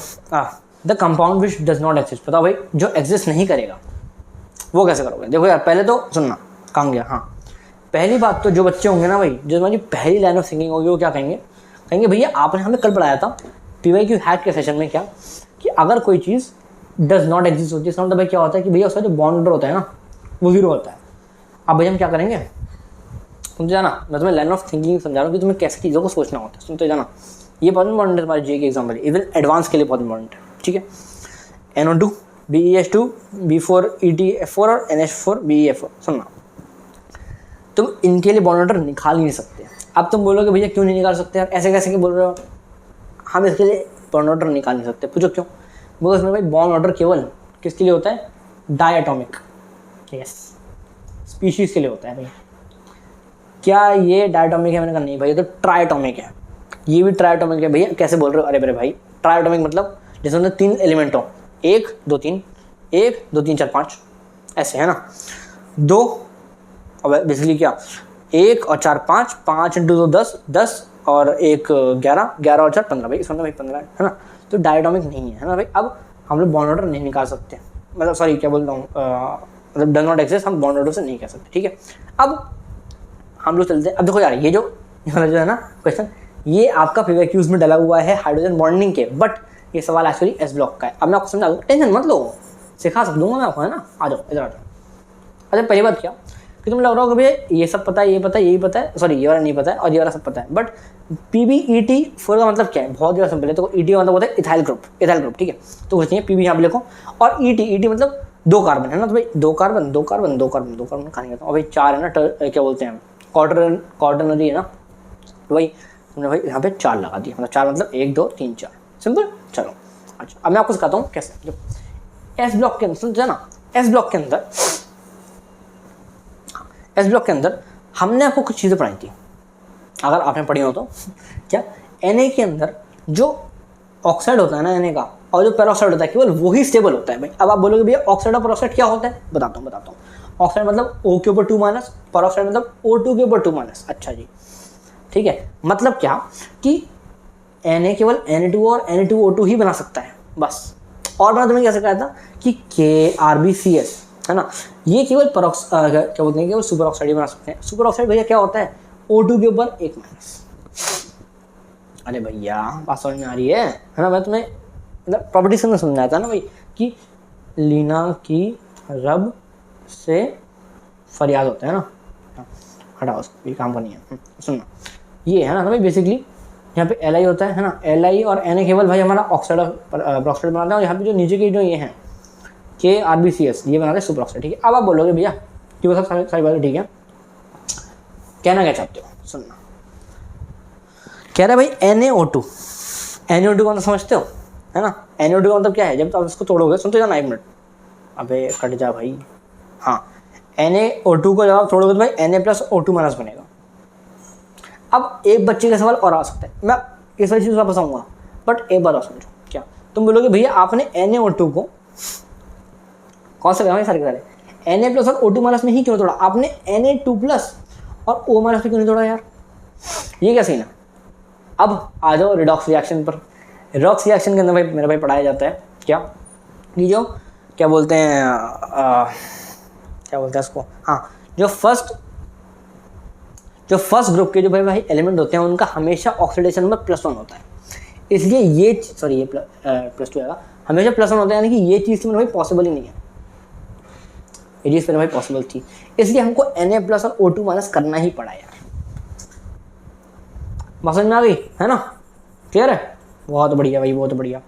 the compound which does not exist, बताओ भाई जो एग्जिस्ट नहीं करेगा वो कैसे करोगे। देखो यार पहले तो सुनना, कहाँ गया, हाँ पहली बात तो जो बच्चे होंगे ना भाई, जो हमारी पहली लाइन ऑफ थिंकिंग होगी वो क्या कहेंगे, कहेंगे भैया आपने हमें कल पढ़ाया था PYQ हैक के सेशन में क्या, कि अगर कोई चीज़ डज नॉट एग्जिस्ट होती है, इसका मतलब भाई क्या होता है कि भैया उसका जो बॉन्ड नंबर होता है ना वो 0 होता है। अब भाई हम क्या करेंगे, सुनते जाना, मैं तुम्हें लाइन ऑफ थिंकिंग समझा रहा हूँ कि तुम्हें कैसे चीज़ों को सोचना होता है, सुनते जाना, ये बहुत इंपॉर्टेंट है तुम्हारे जे के एग्जाम में, इवन एडवांस के लिए बहुत इंपॉर्टेंट है, ठीक है। NO2 BeH2 B4 EtF4 और NH4 BeF4, सुनना तुम इनके लिए बॉन्ड ऑर्डर निकाल ही नहीं सकते। अब तुम बोलोगे भैया क्यों नहीं निकाल सकते यार, ऐसे कैसे क्यों बोल रहे हो, हम इसके लिए बॉन्ड ऑर्डर निकाल नहीं सकते, पूछो क्यों, बिकॉज में भाई बॉन्ड ऑर्डर केवल किसके लिए होता है, डायटोमिक, यस स्पीशीज के लिए होता है भाई। क्या ये डायटोमिक है, मैंने कहा नहीं भाई ये तो ट्राइटोमिक है, ये भी ट्राइटोमिक है भैया, कैसे बोल रहे हो, अरे मेरे भाई ट्राइटोमिक मतलब जिसमें 3 एलिमेंट हो, 1 2 3 1 2 3 4 5 ऐसे है ना, 2 अब बेसिकली क्या 1 और 4 5, 5 × 2 10 10 और 1 11 11 और 4 15 भाई, इसमें भाई 15 है ना, तो डायटोमिक नहीं है ना भाई। अब हम लोग बॉन्ड ऑर्डर नहीं निकाल सकते, मतलब सॉरी क्या बोलता हूँ, मतलब डज नॉट एग्जिस्ट हम बॉन्ड ऑर्डर से नहीं कह सकते, ठीक है। अब हम लोग चलते हैं, अब देखो यार ये जो है ना क्वेश्चन, ये आपका PYQs में डला हुआ है हाइड्रोजन बॉन्डिंग के, बट ये सवाल एक्चुअली S ब्लॉक का है। अब मैं आपको समझा दूँ, टेंशन मत लो, सिखा सकता हूँ मैं आपको, है ना, आ जाओ इधर आ जाओ। अच्छा पहली बात क्या कि तुम लग रहा हो कि भैया ये सब पता है, ये पता है, यही पता है, सॉरी ये वाला नहीं पता है और ये वाला सब पता है, बट PbEt4 का मतलब क्या है, बहुत ज़्यादा सिंपल है। तो ET का मतलब होता है इथाइल ग्रुप, ठीक है, तो कुछ नहीं है, PB यहाँ पे लिखो, और ET मतलब 2 कार्बन है ना, तो भाई 2 कार्बन 2 कार्बन 2 कार्बन 2 कार्बन कहाँ कहता हूँ, और भाई 4 है ना, क्या बोलते हैं क्वार्टरनरी है ना, तो भाई तुमने भाई यहाँ पे 4 लगा दिया, मतलब 4 मतलब 1 2 3 4, सिंपल। चलो अच्छा अब मैं आपको सिखाता हूँ कैसे, जो S ब्लॉक के अंदर समझे ना, S ब्लॉक के अंदर हमने आपको कुछ चीज़ें पढ़ाई थी, अगर आपने पढ़ी हो तो, क्या Na के अंदर जो ऑक्साइड होता है ना Na का, और जो पेरोक्साइड होता है केवल वही स्टेबल होता है भाई। अब आप बोलोगे भैया ऑक्साइड और पेरोक्साइड क्या होता है, बताता हूँ। ऑक्साइड मतलब O के ऊपर 2-, पेरोक्साइड मतलब O2 के ऊपर 2-। अच्छा जी ठीक है, मतलब क्या कि Na केवल Na2 और Na2O2 ही बना सकता है बस, और बना तुमने कैसे कहा था कि KRbCS है ना, ये केवल क्या बोलते हैं, केवल सुपर ऑक्साइड ही बना सकते हैं। सुपर ऑक्साइड भैया क्या होता है, O2 के ऊपर 1-। अरे भैया बात समझ में आ रही है ना, मैं तुम्हें मतलब प्रॉपर्टी से समझाया था ना भाई, कि लीना की रब से फरियाद होता है ना, हटाओ उसको, ये काम का नहीं है, सुनना ये है ना भाई, बेसिकली यहाँ पे Li होता है ना, Li और Na केवल भाई हमारा ऑक्साइड और पेरोक्साइड बनाते हैं, और यहाँ पे जो नीचे की जो ये हैं KRbCS ये बनाते हैं सुपर ऑक्साइड, ठीक है। अब आप बोलोगे भैया कि वो सब सारी बातें ठीक है, कहना क्या चाहते हो, सुनना। कह रहे भाई NaO2 का मतलब समझते हो है ना, NaO2 का मतलब क्या है, जब आप इसको तोड़ोगे, सुनते जाना 1 मिनट, अबे कट जा भाई, हाँ NaO2 को जब आप तोड़ोगे तो भाई Na+O2- बनेगा। अब एक बच्चे का सवाल और आ सकता है, मैं इस वाली चीज़ वापस आऊँगा, बट एक बात और समझो, क्या तुम बोलोगे भैया आपने NaO2 को कौन सा सारे के सारे Na+ और O2- में ही क्यों तोड़ा, आपने Na2+ और O- में क्यों नहीं तोड़ा यार, ये क्या सीन है। अब आ जाओ रिडॉक्स रिएक्शन पर। रिडॉक्स रिएक्शन के अंदर भाई मेरा भाई पढ़ाया जाता है क्या, ये जो क्या बोलते हैं इसको, हाँ जो फर्स्ट ग्रुप के जो भाई एलिमेंट होते हैं उनका हमेशा ऑक्सीडेशन नंबर +1 होता है, इसलिए ये सॉरी ये +2 आएगा, हमेशा +1 होता है, यानी कि ये चीज़ मेरे भाई पॉसिबल ही नहीं है, ये चीज़ मेरे भाई पॉसिबल थी, इसलिए हमको Na+ और O2- करना ही पड़ा यार। समझ में आ गई है ना, क्लियर है, बहुत बढ़िया भाई बहुत बढ़िया।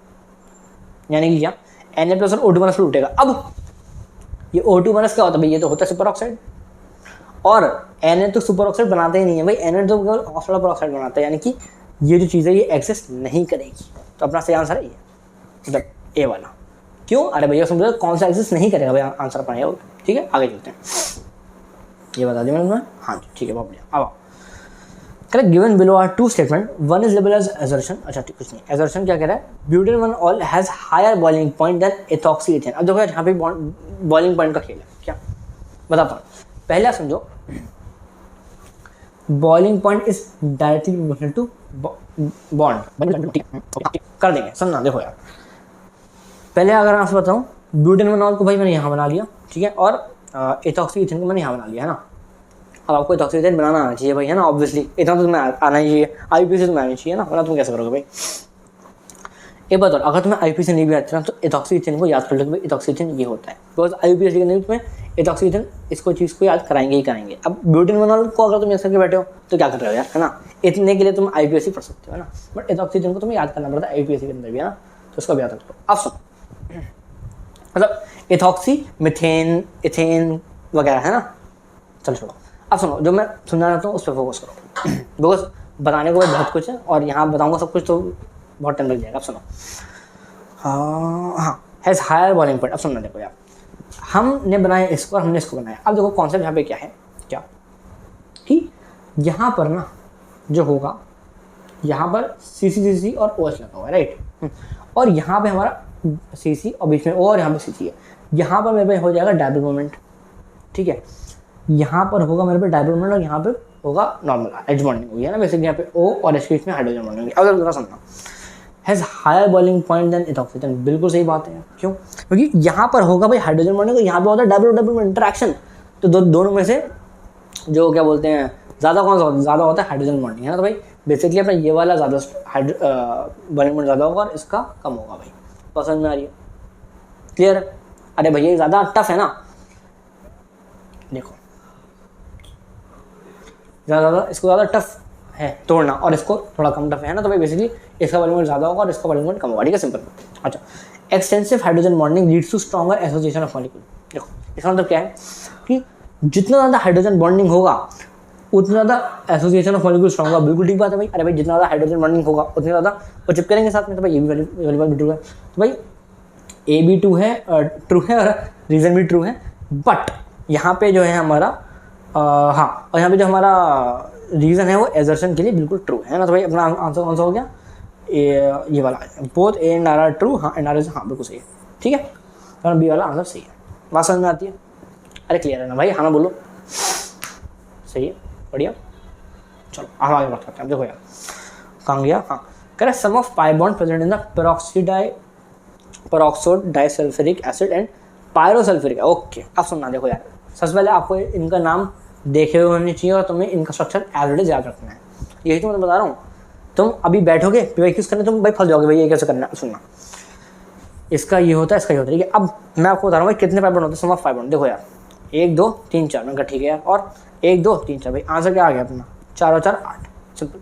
यानी कि क्या Na+ और O2- लूटेगा। अब ये O2- क्या होता है भाई, ये तो होता है सुपर ऑक्साइड, और Na तो सुपर ऑक्साइड बनाते ही नहीं है भाई, Na तो केवल ऑक्साइड पर ऑक्साइड बनाता है, यानी कि ये जो चीज़ है ये एग्जिस्ट नहीं करेगी, तो अपना सही आंसर है ये, मतलब ए वाला। क्यों, अरे भैया समझो कौन सा एग्जिस्ट नहीं करेगा भाई, आंसर पाएगा, ठीक है आगे चलते हैं, ये बता दिया मैंने तुम्हें, हाँ ठीक है बहुत बढ़िया। अब correct. Given below are two statement, one is labelled as assertion, अच्छा ठीक कुछ नहीं, असर्शन क्या कह रहा है, butane one ol has higher boiling point than ethoxy ethane. अब देखो यहाँ पे बॉइलिंग पॉइंट का खेल है, क्या बताता हूँ, पहले समझो boiling point is directly proportional to bond, कर देंगे सुनना। देखो यार पहले अगर आपसे बताऊँ, ब्यूटेन वन ऑल को भाई मैंने यहाँ बना लिया, ठीक है, और एथॉक्सी एथेन को मैंने यहाँ बना लिया, है ना। अब आपको एथॉक्सी एथेन बनाना आना चाहिए भाई, है ना, ऑब्वियसली इतना तो तुम्हें आना ही चाहिए, आईपीसी तुम्हें आनी चाहिए ना, वरना तुम कैसे करोगे भाई। एक बात और, अगर तुम्हें आईपीसी नहीं भी आती ना तो एथॉक्सी एथेन को याद कर लो कि भाई एथॉक्सी एथेन ये होता है, बिकॉज आईपीसी के अंदर तुम्हें एथॉक्सी एथेन इसको चीज़ को याद कराएंगे ही कराएंगे। अब ब्यूटेन वन ऑल को अगर तुम याद करके बैठे हो तो क्या कर रहे हो यार, है ना, इतने के लिए तुम आईपीएससी पढ़ सकते हो, है ना, बट एथॉक्सी एथेन को तुम्हें याद करना पड़ता है आईपीएससी के अंदर भी, है ना, तो उसका भी याद रखो। अब सुनो, मतलब एथॉक्सी मिथेन इथेन वगैरह, है ना, चल छोड़ो। अब सुनो, जो मैं सुनना चाहता हूँ उस पर फोकस करो, बिकॉज बताने को बहुत कुछ है और यहाँ बताऊँगा सब कुछ तो बहुत टाइम लग जाएगा। अब सुनो, हाँ हैज़ हायर बॉइलिंग पॉइंट। अब सुनना, देखो यार हमने बनाया इसको और हमने इसको बनाया। अब देखो कॉन्सेप्ट यहाँ पे क्या है, क्या कि यहाँ पर ना जो होगा, यहाँ पर CC और OH लगा हुआ है, राइट, और यहाँ पे हमारा CC और बीच में O और यहाँ पे CC है। यहाँ पर मेरे पे हो जाएगा डायपोल मोमेंट, ठीक है, यहाँ पर होगा मेरे पे डायपोल मोमेंट और यहाँ पे होगा नॉर्मल एज बॉन्डिंग होगी, है ना, बेसिकली यहाँ पे O और H के बीच में हाइड्रोजन बॉन्डिंग होगी। अब जरा समझना, has higher boiling point than ethoxy ethane, बिल्कुल सही बात है। क्यों? क्योंकि यहाँ पर होगा भाई हाइड्रोजन बॉन्डिंग और यहाँ पे होता है डायपोल इंटरेक्शन, तो दोनों में से जो क्या बोलते हैं ज़्यादा कौन सा होता है, ज़्यादा होता है हाइड्रोजन बॉन्डिंग, है ना। तो भाई बेसिकली अपना ये वाला ज़्यादा बॉइलिंग पॉइंट ज़्यादा होगा और इसका कम होगा भाई, पसंद में आ रही है, क्लियर है। अरे भैया ज़्यादा टफ है ना, देखो ज़्यादा इसको ज़्यादा टफ है तोड़ना और इसको थोड़ा कम टफ है ना, तो भाई बेसिकली इसका बॉइलिंग पॉइंट ज़्यादा होगा और इसका बॉइलिंग पॉइंट कम होगा, ठीक है, सिंपल। अच्छा, extensive hydrogen bonding leads to stronger association of molecule. देखो इसका मतलब क्या है कि जितना ज़्यादा हाइड्रोजन बॉन्डिंग होगा उतना ज़्यादा एसोसिएशन ऑफ मॉलिक्यूल स्ट्रॉन्ग होगा, बिल्कुल ठीक बात है भाई। अरे भाई जितना ज़्यादा हाइड्रोजन बॉन्डिंग होगा उतना ज़्यादा वो चिपकेंगे साथ में, तो भाई ये भी वाली बात भी ट्रू है। तो भाई ए भी ट्रू है और रीज़न भी ट्रू है, बट यहाँ पे जो है हमारा हाँ, और यहाँ पे जो हमारा रीज़न है वो एजर्शन के लिए बिल्कुल ट्रू है ना। तो भाई अपना आंसर कौन सा हो गया, ये वाला, both A and R are true, हाँ एंड आर इज, हाँ बिल्कुल सही है, ठीक है, तो बी वाला आंसर सही है। बात समझ में आती है? अरे क्लियर है ना भाई, हाँ ना बोलो, सही है, बढ़िया। चलो हम आगे बात करते हैं। देखो यार कहाँ गया, हाँ correct, sum of pi bond present in the peroxo disulphuric acid and pyrosulphuric. Okay अब सुनना, देखो यार सबसे पहले आपको इनका नाम देखे हुए होने चाहिए और तुम्हें इनका स्ट्रक्चर एवरेज याद रखना है, यही तो मैं बता रहा हूँ। तुम अभी बैठोगे PYQs करने, तुम भाई फंस जाओगे भाई, ये कैसे करना है। सुनना, इसका ये होता है, इसका ये होता है, ठीक है। अब मैं आपको बता रहा हूँ भाई कितने पाई बॉन्ड होते हैं, सम ऑफ पाई बॉन्ड। देखो यार 1 2 3 4, मैं कहा ठीक है यार, और 1 2 3 4, भाई आंसर क्या आ गया अपना, 4 और 4 8, सिंपल।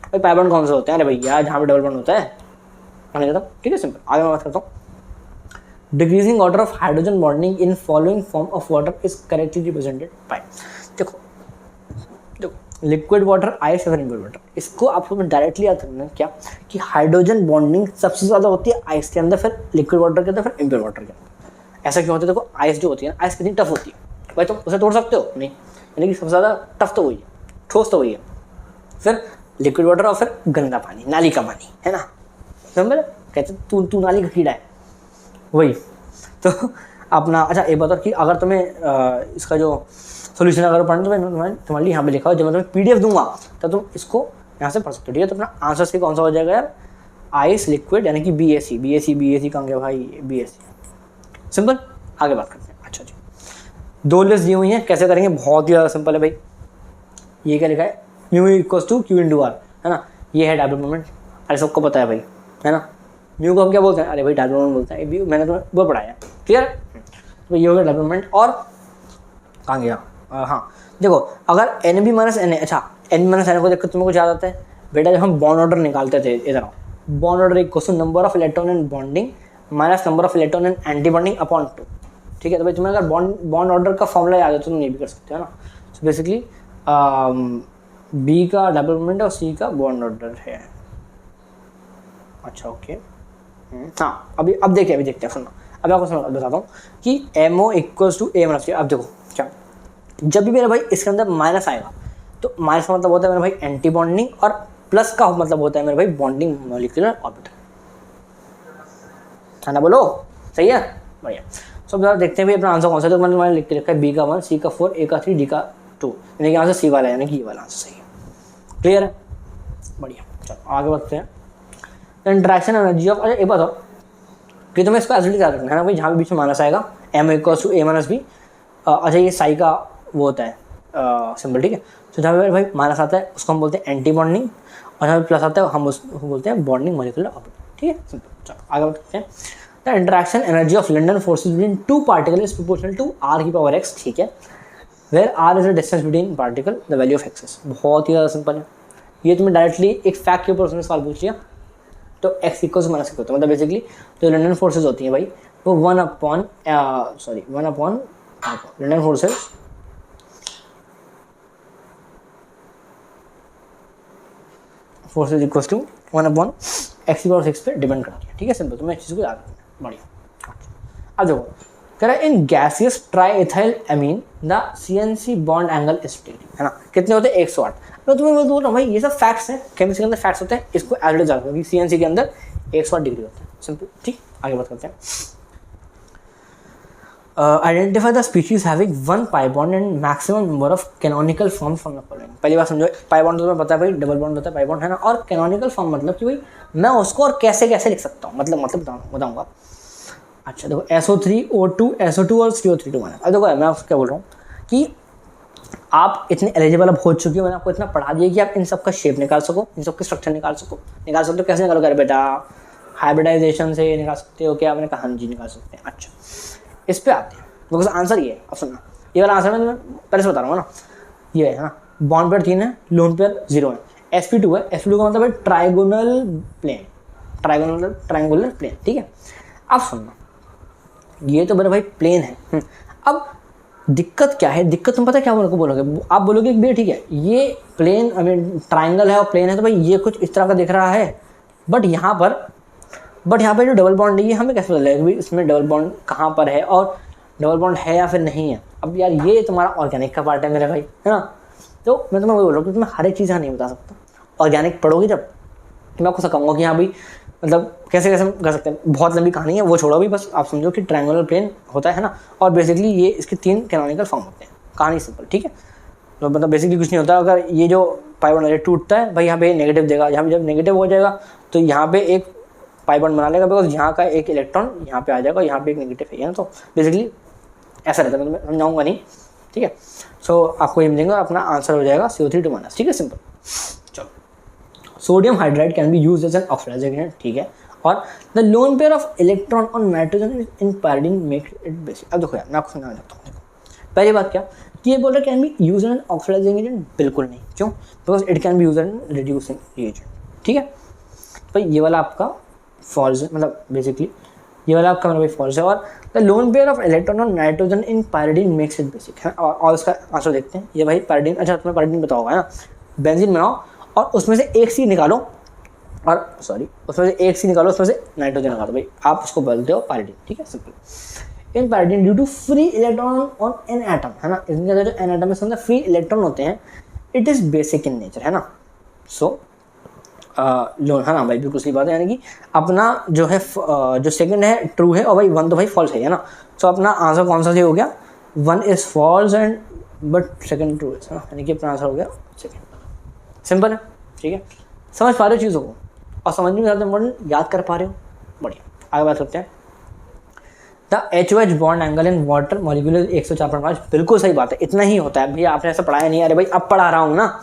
भाई पाई बॉन्ड कौन से होते हैं, अरे भैया जहाँ पे डबल बॉन्ड होता है, ठीक है, सिंपल। आगे मैं बात करता हूँ, decreasing order of hydrogen bonding in following form of water is correctly represented by. देखो लिक्विड वाटर, आइस या फिर इम्प्योर वाटर, इसको आपको डायरेक्टली याद रखना है क्या कि हाइड्रोजन बॉन्डिंग सबसे ज़्यादा होती है आइस के अंदर, फिर लिक्विड वाटर के अंदर, फिर इम्प्योर वाटर के अंदर। ऐसा क्यों होता है, देखो आइस जो होती है ना, आइस कितनी टफ होती है भाई, तुम उसे तोड़ सकते हो नहीं, यानी कि सबसे ज़्यादा टफ तो वही है, ठोस तो वही है, फिर लिक्विड वाटर और फिर गंदा पानी, नाली का पानी, है ना, समझ कहते तू नाली का कीड़ा है वही। तो अपना अच्छा एक बात और कि अगर तुम्हें इसका जो सोल्यूशन अगर पढ़ना तो मैं तुम्हारे लिए यहाँ पे लिखा हो, जब मैं तुम्हें PDF दूंगा तो तुम इसको यहाँ से पढ़ सकते हो, ठीक है। तो अपना आंसर से कौन सा हो जाएगा यार, आइस लिक्विड, यानी कि BAC कहाँ गया भाई, BAC, सिंपल। आगे बात करते हैं। अच्छा जी 2 लिस्ट दी हुई हैं, कैसे करेंगे, बहुत ही ज़्यादा सिंपल है भाई। ये क्या लिखा है, mu equals to Q × R, है ना, ये है डायपोल मोमेंट, अरे सबको पता है भाई, है ना। म्यू को हम क्या बोलते हैं, अरे भाई डायपोल मोमेंट बोलते हैं, मैंने तुम्हें वो पढ़ाया, क्लियर। तो ये हो गया डायपोल मोमेंट। और कहाँ गया, हाँ देखो अगर NB - Na, अच्छा NB - Na को देखकर तुम्हें कुछ याद आता है बेटा, जब हम बॉन्ड ऑर्डर निकालते थे, इधर bond order equals to number of electron in bonding minus number of electron in antibonding upon 2, ठीक है। तो भाई तुम्हें अगर बॉन्ड ऑर्डर का फॉर्मूला याद है तो तुम ये भी कर सकते हो ना। सो बेसिकली B का डायपोल मोमेंट और C का बॉन्ड ऑर्डर है। अच्छा ओके, हाँ अब देखते हैं, सुनो अब आपको बताता हूँ कि MO = A - C। अब देखो क्या, जब भी मेरा भाई इसके अंदर माइनस आएगा तो माइनस का मतलब होता है मेरे भाई एंटी बॉन्डिंग, और प्लस का मतलब होता है मेरे भाई बॉन्डिंग मॉलिक्यूलर ऑर्बिटल, है ना, बोलो सही है, बढ़िया। सो अब देखते हैं भाई अपना आंसर कौन सा है। तो मैंने लिख के रखा है बी का 1, सी का 4, ए का 3, डी का 2, यानी कि आंसर सी वाला है, यानी कि ये वाला आंसर सही है। क्लियर है, बढ़िया। चलो आगे बढ़ते हैं। इंटरेक्शन एनर्जी ऑफ, अच्छा एक बात हो कि तुम्हें इसको एसिडिक याद रखना है ना भाई, जहाँ भी बीच में माइनस आएगा M equals to A minus B. अच्छा ये साई का वो होता है सिंबल, ठीक है। तो जहाँ पे भाई माइनस आता है उसको हम बोलते हैं एंटी बॉन्डिंग, और जहाँ पे प्लस आता है हम उसको बोलते हैं बॉन्डिंग मॉलिक्यूलर ऑर्बिटल, ठीक है, सिंपल। चलो आगे बढ़ते हैं। The interaction energy of London forces between two particle is proportional to R की पावर एक्स, ठीक है। Where R is the distance between particle, the value of X. बहुत ही ज़्यादा सिंपल है ये, तुम्हें डायरेक्टली एक फैक्ट के ऊपर उसने सवाल पूछ लिया। तो एक्स इक्वल से माइनस होता है, मतलब बेसिकली जो लंडन फोर्सेज होती हैं भाई वो 1 upon London forces equal to 1 upon X की पावर 6 पे डिपेंड करती है, ठीक है, सिंपल। तुम्हें इस चीज़ को याद रखना है, बढ़िया। अब देखो कह रहा है in gaseous try ethyl amine the CNC bond angle is degree, है ना, कितने होते हैं 108। मैं तुम्हें बोल रहा हूँ भाई ये सब फैक्ट्स हैं, केमिस्ट्री के अंदर फैक्ट्स होते हैं, इसको एवरेज जाते हैं, CNC के अंदर 108 डिग्री होता है, सिंपल, ठीक। आगे बात करते हैं। Identify the species having 1 pi bond and maximum number of canonical form from the following. पहली बात समझो, पाई बॉन्ड तो तुम्हें पता है भाई डबल बॉन्ड होता है, पाई बॉन्ड है ना, और कैनोनिकल फॉर्म मतलब कि भाई मैं उसको और कैसे कैसे लिख सकता हूँ, मतलब बताऊँगा। अच्छा देखो SO3 O2 SO2 और CO3 2 अब देखो मैं आपको क्या बोल रहा हूँ कि आप इतने एलिजिबल अब हो चुके हो, मैंने आपको इतना पढ़ा दिया कि आप इन सब का शेप निकाल सको, इन सब के स्ट्रक्चर निकाल सकते हो। कैसे निकालोगे अरे बेटा, हाइब्रिडाइजेशन से निकाल सकते हो क्या, मैंने कहा हाँ जी निकाल सकते हैं। अच्छा इस पे आते हैं, बिकॉज आंसर ये है, अब सुनना ये वाला आंसर मैं पहले से बता रहा हूँ ना, ये है ना, बॉन्ड पेयर 3 है, लोन पेयर 0 है, sp2 है, sp2 का मतलब है ट्राइगोनल प्लेन, ठीक है। अब सुनना ये तो मेरा भाई प्लेन है। अब दिक्कत क्या है, दिक्कत तुम पता है क्या बोलोगे, आप बोलोगे कि भैया ठीक है ये प्लेन आई मीन ट्राइंगल है और प्लेन है, तो भाई ये कुछ इस तरह का दिख रहा है, बट यहाँ पर जो डबल बॉन्ड है ये हमें कैसे पता लगेगा कि इसमें डबल बॉन्ड कहाँ पर है और डबल बॉन्ड है या फिर नहीं है। अब यार ये तुम्हारा ऑर्गेनिक का पार्ट है मेरे भाई, है ना। तो मैं तुम्हें बोल रहा हूँ कि तुम्हें हर एक चीज़ नहीं बता सकता, ऑर्गेनिक पढ़ोगे जब तो मैं आपको सिखाऊंगा कि हाँ भाई मतलब कैसे कैसे कर सकते हैं। बहुत लंबी कहानी है, वो छोड़ो भी, बस आप समझो कि ट्रायंगुलर प्लेन होता है ना, और बेसिकली ये इसके 3 कैनोनिकल फॉर्म होते हैं, कहानी सिंपल, ठीक है। तो मतलब बेसिकली कुछ नहीं होता, अगर ये जो पाई बॉन्ड टूटता है भाई यहाँ पे नेगेटिव देगा, यहाँ जब नेगेटिव हो जाएगा तो यहाँ पे एक पाई बॉन्ड बना लेगा, बिकॉज यहाँ का एक इलेक्ट्रॉन यहाँ पे आ जाएगा, यहाँ पे एक नेगेटिव है, तो बेसिकली ऐसा रहता है, मतलब मैं समझाऊंगा नहीं, ठीक है। सो आपको ये मिलेंगे और अपना आंसर हो जाएगा CO3 2 माइनस, ठीक है, सिंपल। चलो sodium hydride can be used as an oxidising agent, ठीक है, और the lone pair of electron on nitrogen in pyridine make it basic. अब देखो यार मैं आपको समझाना चाहता हूँ, देखो पहली बात क्या कि ये बोल रहा है can be use an oxidising agent, बिल्कुल नहीं, क्यों, because it can be use an reducing agent, ठीक है। भाई ये वाला आपका फॉल्स है, मतलब बेसिकली ये वाला आपका मेरा भाई फॉल्स है। और the lone pair of electron on nitrogen in pyridine makes it basic है, और इसका आंसर देखते हैं। ये भाई पैराडिन, अच्छा तुम्हें पैराडिन पता होगा है ना, बेंजीन बनाओ और उसमें से एक सी निकालो, और उसमें से एक सी निकालो, उसमें से नाइट्रोजन निकालो, भाई आप उसको बोलते हो पैराडिन, ठीक है, simple. In pyridine due to free electron on N atom, है ना, इसके अंदर जो एन एटम है फ्री इलेक्ट्रॉन होते हैं, it is basic in nature, है ना। सो लोन, है ना भाई, बिल्कुल सही बात है, यानी कि अपना जो है जो सेकंड है ट्रू है और भाई 1 तो भाई फॉल्स है ना। सो अपना आंसर कौन सा सही हो गया, 1 is false and but second true है ना, यानी कि अपना आंसर हो गया सेकंड, सिंपल है, ठीक है। समझ पा रहे हो चीज़ों को और समझने में ज़्यादा इम्पोर्टेंट याद कर पा रहे हो, बढ़िया। आगे बात करते हैं। The HOH bond angle in water molecule 104.5, बिल्कुल सही बात है, इतना ही होता है भैया, आपने ऐसा पढ़ाया नहीं, अरे भाई अब पढ़ा रहा हूँ ना,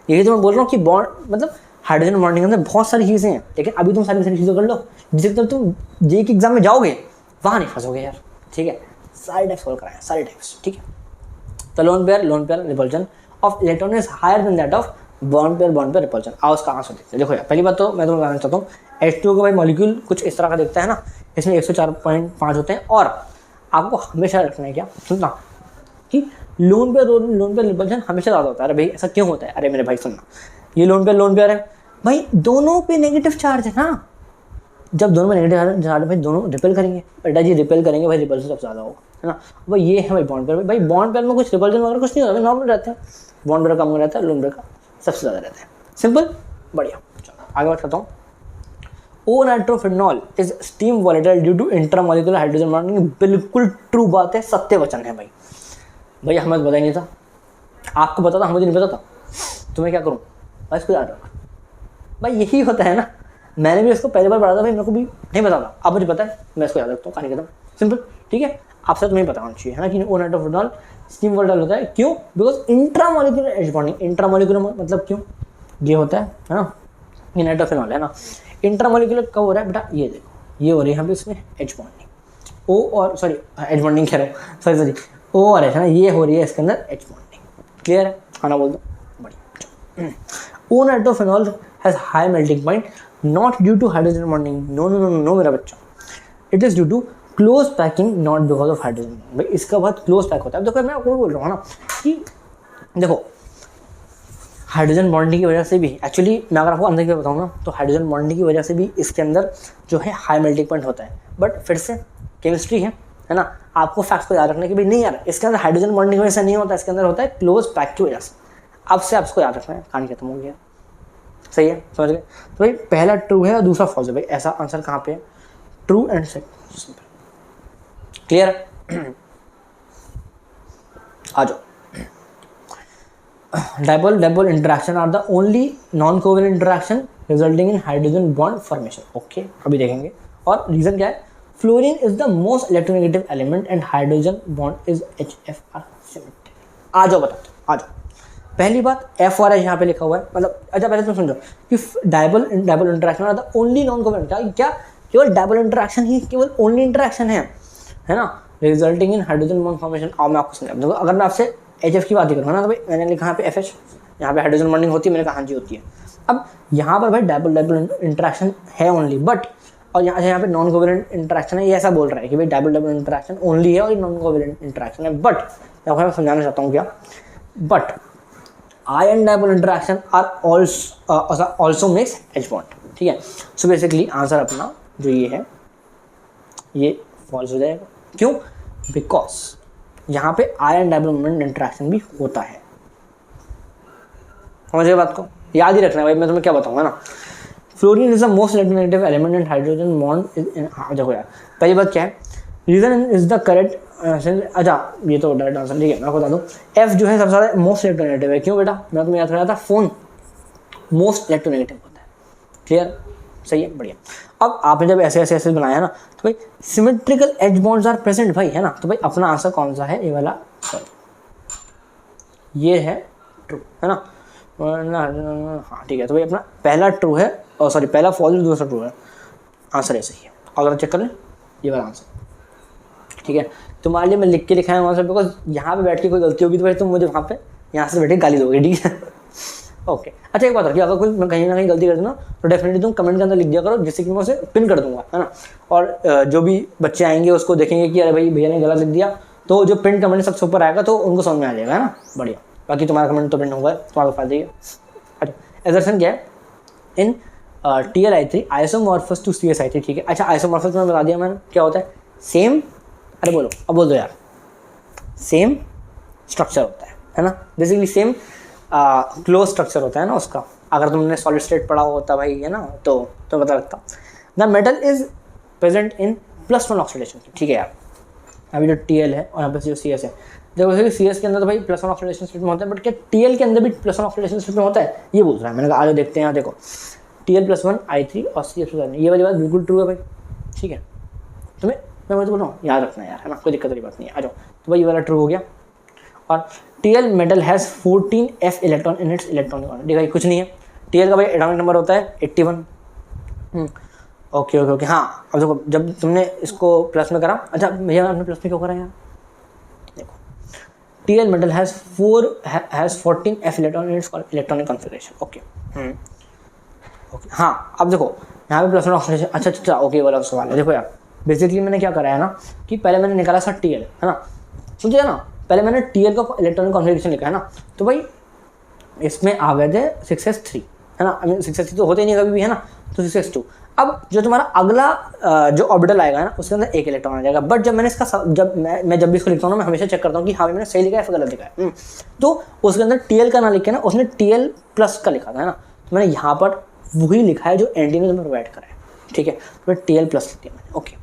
यही तो मैं बोल रहा हूँ कि बॉन्ड मतलब हाइड्रोजन बॉन्डिंग के अंदर बहुत सारी चीज़ें हैं, लेकिन अभी तुम सारी चीज़ें कर लो जिससे तब तुम JEE के एग्जाम में जाओगे वहाँ नहीं फंसोगे यार, ठीक है। सारे टाइप्स सॉल्व कराएं, सारे टाइप्स, ठीक है। तो lone pair repulsion of electron is higher than that of bond pair repulsion. आओ उसका आंसर देखते हैं। देखो यार पहली बात तो मैं तुम्हें बताना चाहता हूँ, H2O का भाई मॉलिक्यूल कुछ इस तरह का दिखता है ना, इसमें 104.5 होते हैं, और आपको हमेशा रखना है क्या, सुनना कि लोन पेयर रिपल्जन हमेशा ज़्यादा होता है। अरे भाई ऐसा क्यों होता है, अरे मेरे भाई सुनना, ये लोन पेयर है भाई, दोनों पे नेगेटिव चार्ज है ना, जब दोनों में नेगेटिव चार्ज भाई दोनों रिपेल करेंगे, बेटा जी रिपेल करेंगे भाई, रिपल्सन सबसे ज़्यादा होगा, है ना। भाई ये है भाई बॉन्ड पेयर, भाई बॉन्ड पेयर में कुछ रिपल्सन वगैरह कुछ नहीं होता, नॉर्मल रहता है, बॉन्ड पेयर कम रहता है, लोन पेयर का सबसे ज़्यादा रहता है, सिंपल, बढ़िया। चलो आगे बात करता हूँ। O nitrophenol is steam volatile due to intramolecular hydrogen bonding, बिल्कुल ट्रू बात है, सत्य वचन है भाई। भाई हमें पता ही नहीं था, आपको पता था, मुझे नहीं पता था, तो मैं क्या करूँ भाई, इसको याद रखा भाई, यही होता है ना। मैंने भी इसको पहली बार पढ़ा था भाई, मेरे को भी नहीं पता था, अब मुझे पता है, मैं इसको याद रखता हूँ, कहानी खत्म, सिंपल, ठीक है। आपसे तुम्हें पता होना चाहिए, है ना, कि ओ नाइट्रोफिनॉल स्टीम वॉलेटाइल होता है, क्यों, because intramolecular H bonding, intramolecular मतलब क्यों ये होता है ना, ये नाइट्रोफिनॉल है ना, इंट्रामोलिकुलर कब हो रहा है बेटा, ये देखो ये हो रही है यहाँ पे इसमें एच बॉन्डिंग, ओ और सॉरी एच बॉन्डिंग कह रहे हो, सॉरी ओ और एच है ना, ये हो रही है इसके अंदर एच बॉन्डिंग, क्लियर है, खाना बोल दो, बढ़िया। O nitrophenol has high melting point not due to hydrogen bonding, no no no no मेरा बच्चा, it is due to close packing not because of hydrogen. भाई इसका बहुत क्लोज पैक होता है। देखो मैं आपको बोल रहा हूँ ना कि देखो हाइड्रोजन बॉन्डिंग की वजह से भी, एक्चुअली मैं अगर आपको अंदर की बताऊँ ना, तो हाइड्रोजन बॉन्डिंग की वजह से भी इसके अंदर जो है हाई मेल्टिंग पॉइंट होता है, बट फिर से केमिस्ट्री है ना, आपको फैक्ट्स को याद रखना कि भाई नहीं यार इसके अंदर हाइड्रोजन बॉन्डिंग की वजह से नहीं होता, इसके अंदर होता है क्लोज पैक की वजह से। अब से आपको याद रखना है, कहानी खत्म हो गया, सही है, समझ गए। तो भाई पहला ट्रू है और दूसरा फॉल्स है, भाई ऐसा आंसर कहाँ पे है, ट्रू एंड सिंपल, क्लियर है। आ जाओ, dipole dipole interaction are the only non covalent interaction resulting in hydrogen bond formation, okay अभी देखेंगे। और रीजन क्या है, fluorine is the most electronegative element and hydrogen bond is HFR symmetric. आ जाओ बताओ, आ जाओ। पहली बात F और H यहाँ पे लिखा हुआ है, मतलब अच्छा पहले तुम समझो कि dipole interaction are the only non covalent, क्या केवल डाइपोल इंटरेक्शन ही केवल ओनली इंटरेक्शन है ना, resulting in hydrogen bond formation. और मैं आपको समझा, देखो अगर मैं आपसे HF की बात ही करूँगा ना, तो भाई मैंने लिखा यहाँ पे FH, यहाँ पे हाइड्रोजन बॉन्डिंग होती है, मैंने कहा हाँ जी होती है। अब यहाँ पर भाई डाइपोल डाइपोल इंटरेक्शन है ओनली, बट और यहाँ पे नॉन कोवेलेंट इंटरेक्शन है, ये ऐसा बोल रहा है कि भाई डाइपोल डाइपोल इंटरेक्शन ओनली है और नॉन कोवेलेंट इंटरेक्शन है, बट मैं आपको समझाना चाहता हूँ क्या, but ion dipole interaction are also makes H bond, ठीक है। सो बेसिकली आंसर अपना जो ये है ये फॉल्स हो जाएगा, क्यों, बिकॉज यहाँ पे आयन डाइपोल इंटरेक्शन भी होता है, समझिए बात को, याद ही रखना है भाई, मैं तुम्हें क्या बताऊंगा ना। Fluorine is the most electronegative element and hydrogen bond is in, देखो यार पहली बात क्या है, रीजन इज द करेक्ट, अच्छा ये तो डायरेक्ट आंसर, ठीक है मैं आपको बता दूँ, F जो है सबसे ज़्यादा मोस्ट इलेक्ट्रोनेगेटिव है, क्यों बेटा, मैं तुम्हें याद रखा था, फोन मोस्ट इलेक्ट्रोनेगेटिव होता है, क्लियर, सही है, बढ़िया। अब आपने जब ऐसे बनाया ना, तो भाई symmetrical H bonds are present भाई, है ना, तो भाई अपना आंसर कौन सा है, ये वाला, ये है ट्रू, है ना, हाँ ठीक है। तो भाई अपना पहला ट्रू है, और सॉरी पहला फॉल्स, दूसरा ट्रू है, आंसर ऐसे ही है। अगर चेक कर लें ये वाला आंसर, ठीक है। तुम्हारे लिए मैं लिख के लिखाया वहाँ से, बिकॉज यहाँ पे बैठ के कोई गलती होगी तो भाई तुम मुझे वहाँ पे यहाँ से बैठे गाली दोगे, ठीक है। ओके अच्छा एक बात रखिए, अगर कोई मैं कहीं ना कहीं गलती कर दूँ ना, तो डेफिनेटली तुम कमेंट के अंदर लिख दिया करो, जिससे कि मैं उसे पिन कर दूंगा, है ना। और जो भी बच्चे आएंगे उसको देखेंगे कि अरे भाई भैया ने गलत लिख दिया, तो जो पिन कमेंट सबसे ऊपर आएगा तो उनको समझ में आ जाएगा, है ना, बढ़िया। बाकी तुम्हारा कमेंट तो पिन होगा, तुम्हारा फायदा ही है। अच्छा एजर्सन क्या है, इन TLI3 आइसोमॉर्फस टू CSI3, ठीक है। अच्छा आइसोमॉर्फस में बता दिया मैंने क्या होता है, सेम, अरे बोलो अब बोल दो यार, सेम स्ट्रक्चर होता है ना, बेसिकली सेम क्लोज स्ट्रक्चर होता है ना उसका। अगर तुमने सॉलिड स्टेट पढ़ा होता भाई, है ना, तो पता लगता। The metal is present in +1 oxidation, ठीक है यार। अभी जो TL है और यहाँ पे जो CS है, देखो CS के अंदर तो भाई +1 ऑक्सीडेशन स्टेट में होता है, बट क्या TL के अंदर भी +1 ऑक्सीडेशन स्टेट में होता है, ये बोल रहा है। मैंने कहा आज देखते हैं, यहाँ देखो TL+1 I3 और CS+1, ये वाली बात बिल्कुल ट्रू है भाई, ठीक है। तुम्हें मैं बोल रहा हूँ याद रखना यार, है ना, कोई दिक्कत वाली बात नहीं है। आ जाओ, तो भाई ये वाला ट्रू हो गया। और TL metal has 14 F electron in its electronic orbit, देखा कुछ नहीं है। TL का भाई एटॉमिक नंबर होता है 81। ओके हाँ। अब देखो जब तुमने इसको प्लस में करा, अच्छा भैया आपने प्लस में क्यों करा यार, देखो TL metal has 14 F electron in its electronic configuration, okay हाँ। अब देखो यहाँ पे +1 ऑक्सीडेशन, अच्छा ओके वाला सवाल है। देखो यार बेसिकली मैंने क्या कराया ना कि पहले मैंने निकाला था TL, है ना, समझे ना, पहले मैंने TL का इलेक्ट्रॉनिक कॉन्फिगरेशन लिखा है ना, तो भाई इसमें आ गए थे 6s3, है ना, 6s3 तो होते ही नहीं कभी भी, है ना, तो 6s2। अब जो तुम्हारा अगला जो ऑर्बिटल आएगा ना उसके अंदर एक इलेक्ट्रॉन आ जाएगा, बट जब मैंने इसका जब भी इसको लिखता हूँ ना मैं हमेशा चेक करता हूँ कि हाँ मैंने सही लिखा है फिर गलत लिखा है। तो उसके अंदर Tl का ना लिख के ना उसने Tl प्लस का लिखा था है ना, तो मैंने यहाँ पर वही लिखा है जो एनटी ने तुम्हें प्रोवाइड करा है, ठीक है, तो मैं Tl प्लस लिख दिया मैंने। ओके,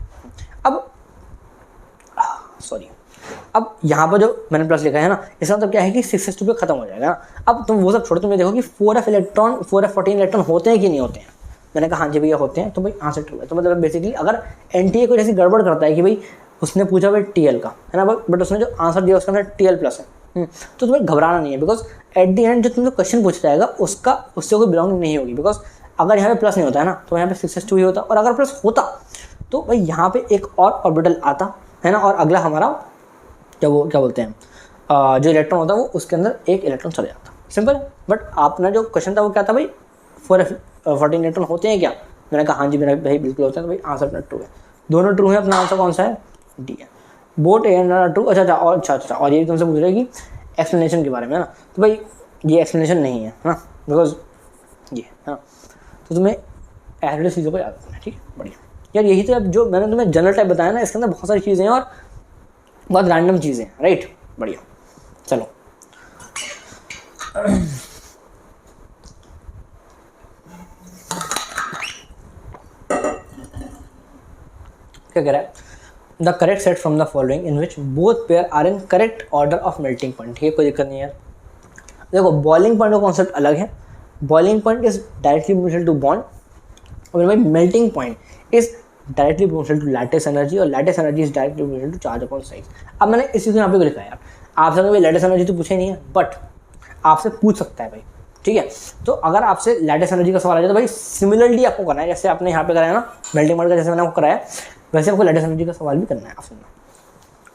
अब यहाँ पर जो मैंने प्लस लिखा है ना इसका मतलब क्या है कि 6s2 पे खत्म हो जाएगा ना। अब तुम वो सब छोड़ो, तुम ये देखो कि 4f14 इलेक्ट्रॉन होते हैं कि नहीं होते हैं। मैंने कहा हाँ जी भैया होते हैं, तो भाई आंसर ट्रू है। तो मतलब बेसिकली अगर एनटीए को जैसी गड़बड़ करता है कि भाई उसने पूछा भाई टीएल का है ना, बट उसने जो आंसर दिया उसके अंदर Tl प्लस है, तो तुम्हें घबराना नहीं है, बिकॉज एट दी एंड जो तुमसे क्वेश्चन पूछा जाएगा उससे कोई बिलोंग नहीं होगी। बिकॉज अगर यहाँ पे प्लस नहीं होता है ना तो यहाँ पे 6s2 ही होता, और अगर प्लस होता तो भाई यहाँ पे एक और ऑर्बिटल आता है ना, और अगला हमारा क्या बोलते हैं जो इलेक्ट्रॉन होता है वो उसके अंदर एक इलेक्ट्रॉन चले जाता, सिंपल है। बट आपका जो क्वेश्चन था वो क्या था भाई 4f14 इलेक्ट्रॉन होते हैं क्या, मैंने कहा हाँ जी मेरा भाई बिल्कुल होते हैं, तो भाई आंसर अपना ट्रू है, दोनों ट्रू है, अपना आंसर कौन सा है डी है, both A and R true. अच्छा और ये तुमसे पूछ रहे कि एक्सप्लेनेशन के बारे में है ना, तो भाई ये एक्सप्लेनेशन नहीं है ना, बिकॉज ये है ना, तो तुम्हें एवरेड चीज़ों को याद रखना है, ठीक है, बढ़िया यार। यही तो अब जो मैंने तुम्हें जनरल टाइप बताया ना इसके अंदर बहुत सारी चीज़ें हैं और बहुत रैंडम चीज़ें हैं, राइट, बढ़िया। चलो क्या कह रहा है, the correct set from the following in which both pair are in correct order of melting point. ठीक है, कोई दिक्कत नहीं है। देखो बॉइलिंग पॉइंट का कॉन्सेप्ट अलग है, boiling point is directly proportional to bond, और भाई melting point is directly proportional to lattice energy, और lattice energy is directly proportional to charge upon size. अब मैंने इस चीज़ को यहाँ पे लिखा है यार, आपसे कभी लैटिस एनर्जी तो पूछे नहीं है, बट आपसे पूछ सकता है भाई, ठीक है। तो अगर आपसे लैटिस एनर्जी का सवाल आ जाए तो भाई सिमिलरली आपको करना है, जैसे आपने यहाँ पे कराया ना मेल्टिंग पॉइंट का, जैसे मैंने आपको कराया वैसे आपको लैटिस एनर्जी का सवाल भी करना है। आप सुनना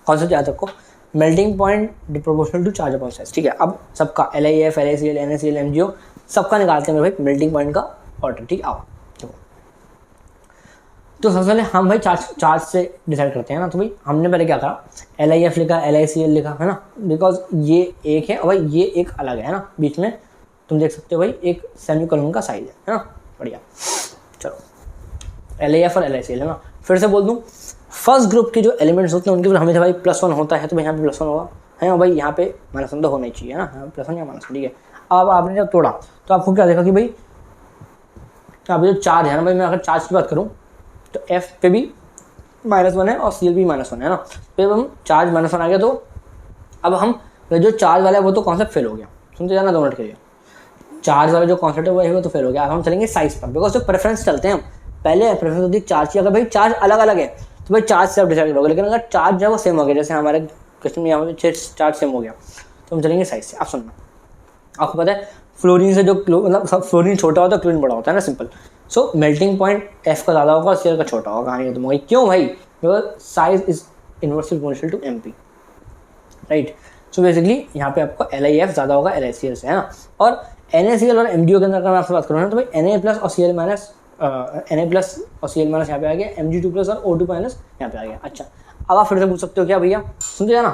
कॉन्सेप्ट याद रखो, melting point proportional to charge upon size, ठीक है। अब सबका LIF, LACl, NaCl, MgO सबका निकालते हैं भाई मेल्टिंग पॉइंट का ऑर्डर, ठीक। आओ तो सबसे पहले हम भाई चार्ज से डिसाइड करते हैं ना, तो भाई हमने पहले क्या करा, LIF लिखा, LACl लिखा है ना, बिकॉज ये एक है और भाई ये एक अलग है ना, बीच में तुम देख सकते हो भाई एक सेमीकोलन का साइज है ना, बढ़िया। चलो LAF और LACl है ना, फिर से बोल दूँ, फर्स्ट ग्रुप के जो एलिमेंट्स होते हैं उनके ऊपर हमेशा भाई +1 होता है, तो भाई यहाँ पे +1 होगा है ना, भाई यहाँ पे -1 तो होना ही चाहिए ना, +1 या -1, ठीक है। अब आपने जब तोड़ा तो आपको क्या देखा कि भाई अब जो चार्ज है ना, भाई मैं अगर चार्ज की बात करूँ तो F पे भी -1 है और Cl भी -1 है ना, तो हम चार्ज -1 आ गया, तो अब हम जो चार्ज वाला है वो तो कॉन्सेप्ट फेल हो गया, सुनते जाना 2 मिनट के लिए, चार्ज वाला जो कॉन्सेप्ट है वो तो फेल हो गया। अब हम चलेंगे साइज पर, बिकॉज जो प्रेफरेंस चलते हैं हम, पहले प्रेफरेंस होती है चार्ज की, अगर भाई चार्ज अलग अलग है तो भाई चार्ज से आप डिसाइड करोगे, लेकिन अगर चार्ज जो है वो सेम हो गया, जैसे हमारे क्वेश्चन में यहाँ पे चार्ज सेम हो गया, तो हम चलेंगे साइज से। आप सुनना, आपको पता है फ्लोरीन से जो मतलब फ्लोरीन छोटा होता है क्लोरीन बड़ा होता है ना, सिंपल। सो मेल्टिंग पॉइंट F का ज़्यादा होगा और Cl का छोटा होगा, कहानी खत्म हो गई। क्यों भाई, because size is inversely proportional to MP, right. So basically यहाँ पे आपको LIF ज़्यादा होगा LACl से, है ना। और NaCl और MgO के अंदर अगर मैं आपसे बात करूँ ना, तो भाई Na प्लस और Cl माइनस यहाँ पे आ गया, Mg2 प्लस और O2 माइनस यहाँ पे आ गया। अच्छा, अब आप फिर से पूछ सकते हो क्या भैया, सुनते जाना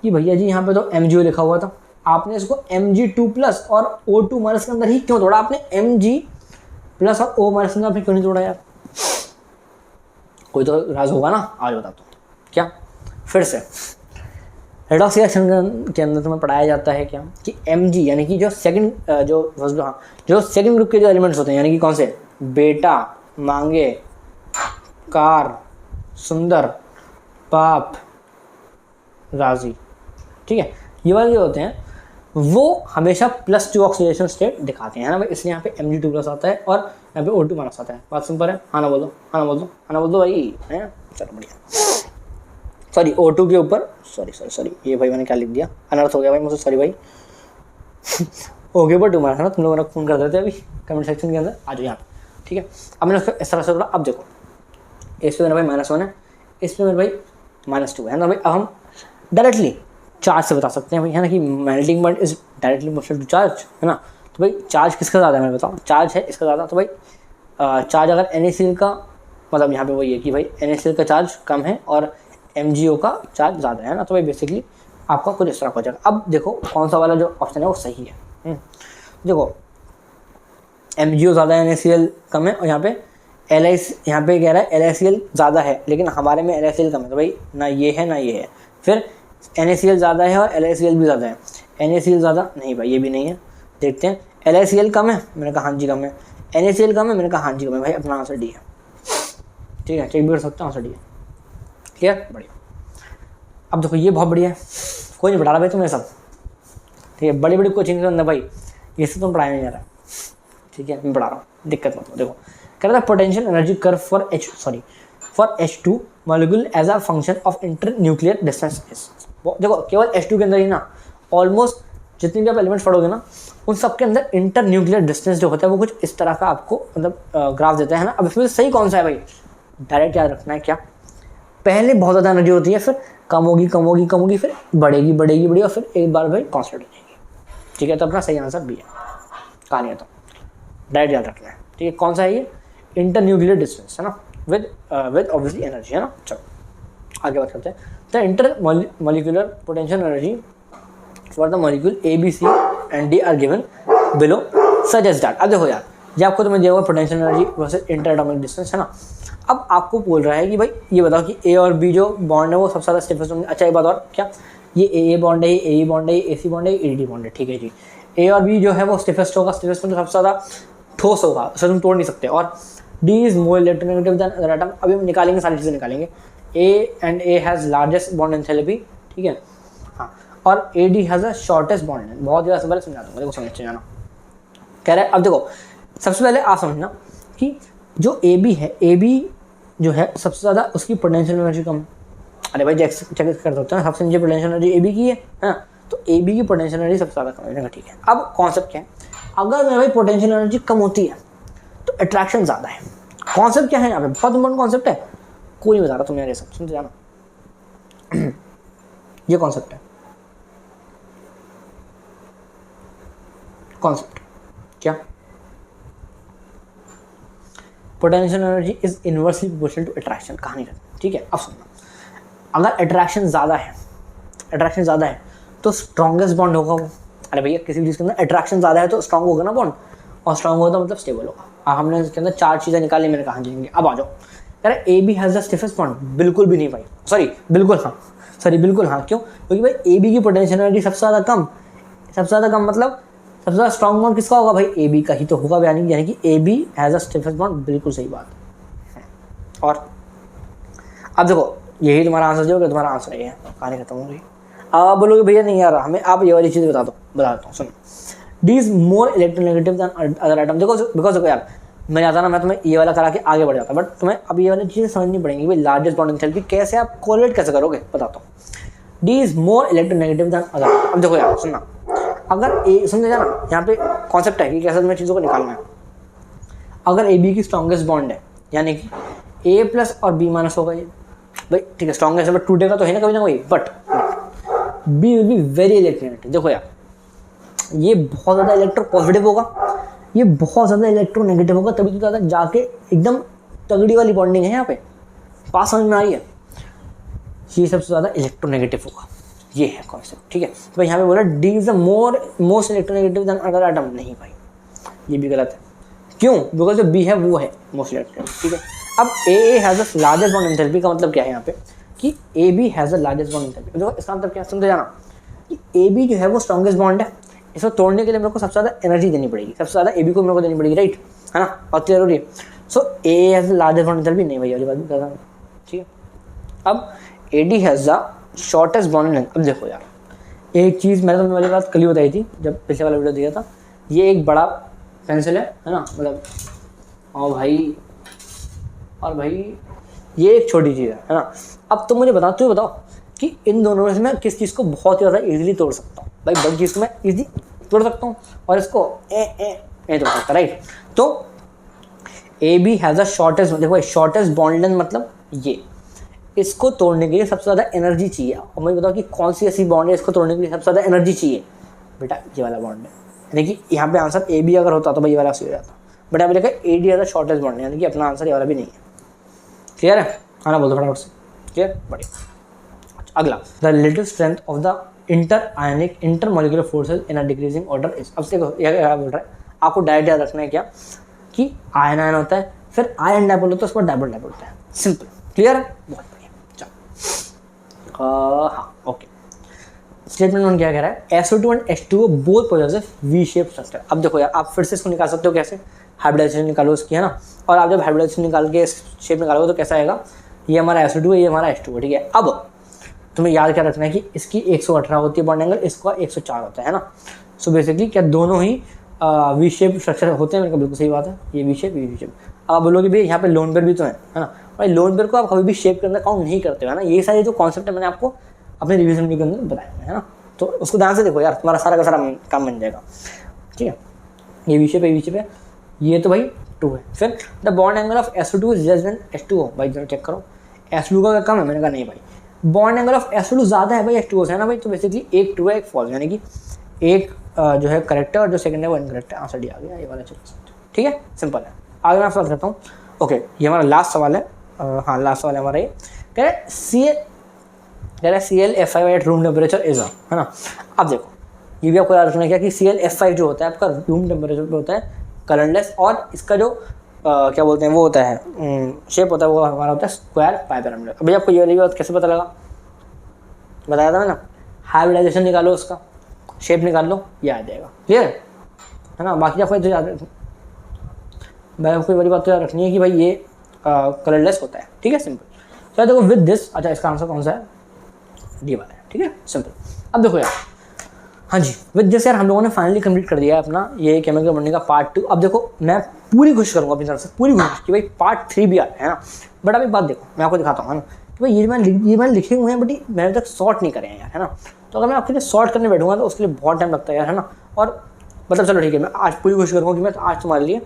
कि भैया जी यहाँ पे तो MgO लिखा हुआ था, आपने इसको Mg2 प्लस और O2 माइनस के अंदर ही क्यों तोड़ा, आपने Mg प्लस और O माइनस के अंदर आपने क्यों नहीं तोड़ा यार, कोई तो राज होगा ना, आज बताता हूँ क्या। फिर से रेडॉक्स रिएक्शन के अंदर तुम्हें पढ़ाया जाता है क्या कि Mg यानी कि जो सेकंड जो सेकंड ग्रुप के जो एलिमेंट्स होते हैं, यानी कि कौन से, बेटा, मांगे, कार, सुंदर, पाप, राजी, ठीक है, ये वाले जो होते हैं वो हमेशा +2 ऑक्सीडेशन स्टेट दिखाते हैं ना भाई, इसलिए यहाँ पे Mg2 प्लस आता है और यहाँ पे O2 माइनस आता है। बात सिंपल है, हाँ ना बोल दो, हाँ ना बोल दो, हाँ ना बोल दो भाई, है। चलो बढ़िया, सॉरी O2 के ऊपर सॉरी ये भाई मैंने क्या लिख दिया, अनर्थ हो गया भाई मुझसे, सॉरी भाई। ओके पर 2 मार्क्स है ना, तुम लोगों ने फोन कर देते अभी कमेंट सेक्शन के अंदर, आ जाओ यहाँ पे, ठीक है। अब मैंने उसको इस तरह से बोला, अब देखो इस पे मेरा भाई -1 है, इस पे मेरा भाई -2 है ना भाई। अब हम डायरेक्टली चार्ज से बता सकते हैं भाई, है ना, कि melting point is directly proportional to charge, है ना। तो भाई चार्ज किसका ज़्यादा है मैं बताऊँ, चार्ज है इसका ज़्यादा, तो भाई चार्ज अगर NaCl का मतलब यहाँ पे वही है कि भाई NaCl का चार्ज कम है और MgO का चार्ज ज़्यादा है ना, तो भाई बेसिकली आपका कुछ इस तरह हो जाएगा। अब देखो कौन सा वाला जो ऑप्शन है वो सही है। देखो MgO ज़्यादा है, NaCl कम है, और यहाँ पे एल आई यहाँ पे कह रहा है LiCl ज़्यादा है लेकिन हमारे में LiCl कम है, तो भाई ना ये है ना ये है। फिर NaCl ज़्यादा है और LiCl भी ज़्यादा है, NaCl ज़्यादा नहीं भाई, ये भी नहीं है। देखते हैं, LiCl कम है, मैंने कहा हाँ जी कम है। NaCl कम है, मैंने कहा हाँ जी कम है। भाई अपना आंसर डी है, ठीक है, चेक भी कर सकते हो, आंसर डी है। क्लियर, बढ़िया। अब देखो ये बहुत बढ़िया है, कोई नहीं पढ़ा रहा भाई तुम्हें सब, ठीक है, बड़ी बड़ी कोचिंग के अंदर भाई ये सब तुम पढ़ाया नहीं जा रहा, ठीक है, मैं पढ़ा रहा हूँ, दिक्कत मत हो। देखो कह रहा था potential energy curve for H2 molecule as a function of internuclear distance is. देखो केवल H2 के अंदर ही ना, ऑलमोस्ट जितनी भी आप एलिमेंट्स पढ़ोगे ना उन सब के अंदर इंटर न्यूक्लियर डिस्टेंस जो होता है वो कुछ इस तरह का आपको मतलब ग्राफ देता है ना। अब इसमें सही कौन सा है भाई, डायरेक्ट याद रखना है क्या, पहले बहुत ज़्यादा एनर्जी होती है, फिर कम होगी कम होगी कम होगी, फिर बढ़ेगी बढ़ेगी बढ़ेगी और फिर एक बार भाई कॉन्स्टेंट हो जाएगी, ठीक है। तो अपना सही आंसर बी है, कहानी है, तो डायरेक्ट याद रखना है, ठीक है। कौन सा है ये, इंटर न्यूक्लियर डिस्टेंस है ना, विद ऑब्वियसली एनर्जी है ना। चलो आगे बात करते हैं। The intermolecular potential energy for the molecule ABC and D are given below such as that. अब देखो यार, ये आपको तुम्हें दिया हुआ potential energy versus interatomic distance है ना। अब आपको बोल रहा है कि भाई ये बताओ कि A और B जो बॉन्ड है वो सबसे ज़्यादा स्टिफेस्ट होंगे। अच्छा एक बात और, क्या ये AA बॉन्ड है, ये AE बॉन्ड है, ये AC बॉन्ड है, ये AD बॉन्ड है, ठीक है जी। A और B जो है वो स्टिफेस्ट होगा, स्टिफेस्ट मतलब सबसे ज़्यादा ठोस होगा, उसे तुम तोड़ नहीं सकते। और D is more electronegative than other atom. अभी हम निकालेंगे, सारी चीज़ें निकालेंगे। A has largest bond enthalpy, ठीक है, हाँ, और AD has a shortest bond. बहुत ज़्यादा पहले समझा दूंगा, देखो समझ जाना। कह रहा है अब देखो सबसे पहले आप समझना कि जो AB है, AB जो है सबसे ज़्यादा उसकी पोटेंशियल एनर्जी कम। अरे भाई चेक कर सकते हैं, सबसे नीचे पोटेंशियल एनर्जी AB की है ना, तो AB की पोटेंशियल एनर्जी सबसे ज़्यादा कम है, ठीक है। अब कॉन्सेप्ट क्या है, अगर मेरे भाई पोटेंशियल एनर्जी कम होती है तो अट्रैक्शन ज़्यादा है। कॉन्सेप्ट क्या है यहाँ पे, बहुत इंपॉर्टेंट कॉन्सेप्ट है, कोई नहीं बता रहा तुम्हें, ये सब सुनते जाना। ये कॉन्सेप्ट है, कॉन्सेप्ट क्या, potential energy is inversely proportional to attraction, कहानी है, ठीक है। अब सुनना, अगर अट्रैक्शन ज़्यादा है तो स्ट्रॉन्गेस्ट बॉन्ड होगा वो। अरे भैया किसी भी चीज़ के अंदर अट्रैक्शन ज़्यादा है तो स्ट्रॉन्ग होगा ना बॉन्ड, और स्ट्रॉन्ग होगा तो मतलब स्टेबल होगा। हमने इसके अंदर 4 चीज़ें निकाली, मैंने कहा जाएंगे। अब आ जाओ, यार AB has the stiffest bond, बिल्कुल भी नहीं भाई, बिल्कुल हाँ, क्यों, क्योंकि भाई AB की पोटेंशियल एनर्जी सबसे ज़्यादा कम मतलब सबसे ज़्यादा स्ट्रॉन्ग बॉन्ड किसका होगा भाई, AB का ही तो होगा, यानी कि AB has a stiffest bond, बिल्कुल सही बात है। और अब देखो यही तुम्हारा आंसर जो है, तुम्हारा आंसर ये है, कहानी खत्म हो गई। अब आप बोलोगे भैया नहीं यार हमें, आप ये वाली चीज़ बता देता हूँ, सुनो। D is more electronegative than other atom. देखो बिकॉज देखो यार, मैं जाता ना, मैं तुम्हें ये वाला करा के आगे बढ़ जाता, बट तुम्हें अब ये वाली चीज़ें समझनी पड़ेंगी भाई, लार्जेस्ट बॉन्ड एंथैल्पी कैसे आप कोरिलेट कैसे करोगे, बताता हूँ। D is more electronegative than other. अब देखो यार सुनना, अगर ए समझे जाना, यहाँ पे कॉन्सेप्ट है कि कैसे तुम्हें चीज़ों को निकालना है। अगर AB की स्ट्रॉन्गेस्ट बॉन्ड है, यानी कि A प्लस और B माइनस होगा ये, भाई ठीक है, स्ट्रॉन्गेस्ट बट टूटेगा तो है ना कभी ना कभी, but B will be very electronegative. देखो यार ये बहुत ज़्यादा इलेक्ट्रो पॉजिटिव होगा, ये बहुत ज़्यादा इलेक्ट्रो नेगेटिव होगा, तभी तो ज़्यादा जाके एकदम तगड़ी वाली बॉन्डिंग है यहाँ पे, पास समझ में आ रही है। ये सबसे ज़्यादा इलेक्ट्रो नेगेटिव होगा, ये है कॉन्सेप्ट, ठीक है। तो यहाँ पे बोला D is the most electronegative than other atom, नहीं भाई ये भी गलत है, क्यों, बिकॉज जो B है वो है मोस्ट इलेक्ट्रो, ठीक है। अब AA has the largest bond enthalpy का मतलब क्या है यहाँ पे कि AB has the largest bond enthalpy. देखो इसका मतलब क्या समझे जाना कि AB जो है वो स्ट्रॉन्गेस्ट बॉन्ड है, इसको तोड़ने के लिए मेरे को सबसे ज़्यादा एनर्जी देनी पड़ेगी, सबसे ज़्यादा AB को मेरे को देनी पड़ेगी, राइट है ना, और क्लियर हो रही है। सो A has the largest bond enthalpy, नहीं भैया वाली बात भी कर रहा हूँ, ठीक है। अब AD has the shortest bond length. अब देखो यार एक चीज़ मैंने तुम्हें वाली बात कल ही बताई थी जब पिछले वाला वीडियो दिया था, ये एक बड़ा पेंसिल है ना, मतलब और भाई ये एक छोटी चीज़ है ना। अब तुम मुझे बताओ कि इन दोनों में से मैं किस चीज़ को बहुत ही ज़्यादा ईजिली तोड़ सकता हूँ। भाई बड़ी चीज़ को मैं ईजिली तोड़ सकता हूँ और इसको तोड़ सकता, राइट। तो AB हैज़ अ शॉर्टेस्ट, देखो शॉर्टेस्ट बॉन्ड लेंथ मतलब ये, इसको तोड़ने के लिए सबसे ज़्यादा एनर्जी चाहिए। और मुझे बताओ कि कौन सी ऐसी बॉन्ड है इसको तोड़ने के लिए सबसे ज़्यादा एनर्जी चाहिए, बेटा ये वाला बॉन्ड है। यानी कि यहाँ पे आंसर AB अगर होता तो भाई ये वाला सही हो जाता, बट यहाँ पे देखा AD has a shortest bond, यानी कि अपना आंसर ये वाला भी नहीं है। क्लियर है, हाँ ना, बोल दो फटाफट से, क्लियर, बढ़िया। अगला, the relative strength of the inter molecular forces in a decreasing order is. अब से क्या बोल रहा है, आपको डायरेक्ट याद रखना है क्या कि आयन होता है, फिर आयरन डाइपोल होता है उसको डाइपोल डाइपोल होता है। सिंपल, क्लियर है, बहुत बढ़िया। चलो हाँ ओके, स्टेटमेंट 1 क्या कह रहा है, SO2 and H2O both possess V shape structure. अब देखो यार, आप फिर से इसको निकाल सकते हो कैसे, हाइब्रिडाइजेशन निकालो उसकी, है ना, और आप जब हाइब्रिडाइजेशन निकाल के शेप निकालोगे तो कैसा आएगा, ये हमारा SO2 है, ये हमारा H2O, ठीक है। अब तुम्हें याद क्या रखना है कि इसकी 118 होती है बॉन्ड एंगल, इसका 104 होता है ना। सो बेसिकली क्या दोनों ही वी शेप स्ट्रक्चर होते हैं, मेरे को बिल्कुल सही बात है, ये वी शेप, ये वी शेप। अब आप बोलोगे भाई यहाँ पे लोन पेयर भी तो है ना, भाई लोन पेयर को आप कभी भी शेप के अंदर काउंट नहीं करते हो, है ना। ये सारे जो कॉन्सेप्ट है मैंने आपको अपने रिविजन के अंदर बताया है ना, तो उसको ध्यान से देखो यार, तुम्हारा सारा का सारा काम बन जाएगा, ठीक है। ये वी शेप है, ये तो भाई 2 है। फिर the bond angle of SO2 is less than H2O, भाई जरा चेक करो, SO2 का कम है, मैंने कहा नहीं भाई, बॉन्ड एंगल ऑफ SO2 ज़्यादा है भाई H2O से, है ना भाई। तो बेसिकली एक ट्रू है एक फॉल्स, यानी कि एक जो है करेक्ट है और जो सेकंड है वो इनकरेक्ट है। आंसर डी आ गया, ये वाला चलो, ठीक है, सिंपल है। आगे मैं सवाल करता हूँ, ओके, ये हमारा लास्ट सवाल है, हाँ लास्ट सवाल है हमारा, ये कह रहे है ClF5 at room temperature is, है ना। अब देखो ये भी आपको याद रखना है क्या कि ClF5 जो होता है आपका रूम टेम्परेचर पे होता है कलरलेस, और इसका जो क्या बोलते हैं वो होता है शेप होता है, वो हमारा होता है स्क्वायर पाई पिरामिड। अभी आपको ये वाली बात कैसे पता लगा, बताया था मैं ना, हाइब्रिडाइजेशन निकालो, उसका शेप निकाल लो, ये आ जाएगा, क्लियर है ना। बाकी आपको तो याद भाई, आपको बड़ी बात तो याद रखनी है कि भाई ये कलरलेस होता है, ठीक है, सिंपल। तो देखो विद दिस, अच्छा इसका आंसर कौन सा है, डी वाला है, ठीक है, सिंपल। अब देखो यार, हाँ जी, विद दिस यार हम लोगों ने फाइनली कंप्लीट कर दिया है अपना ये केमिकल बॉन्डिंग का पार्ट 2। अब देखो मैं पूरी कोशिश करूँगा अपनी तरफ से, पूरी कोशिश कि भाई पार्ट 3 भी आए, है ना। बट अब एक बात देखो, मैं आपको दिखाता हूँ, है ना, कि भाई ये मैंने लिखे हुए हैं, बट मैंने तक शॉर्ट नहीं करे हैं यार, है ना। तो अगर मैं आपके लिए शॉर्ट करने बैठूंगा तो उसके लिए बहुत टाइम लगता है यार, है ना। और मतलब चलो ठीक है, मैं आज पूरी कोशिश करूँगा कि मैं आज तुम्हारे लिए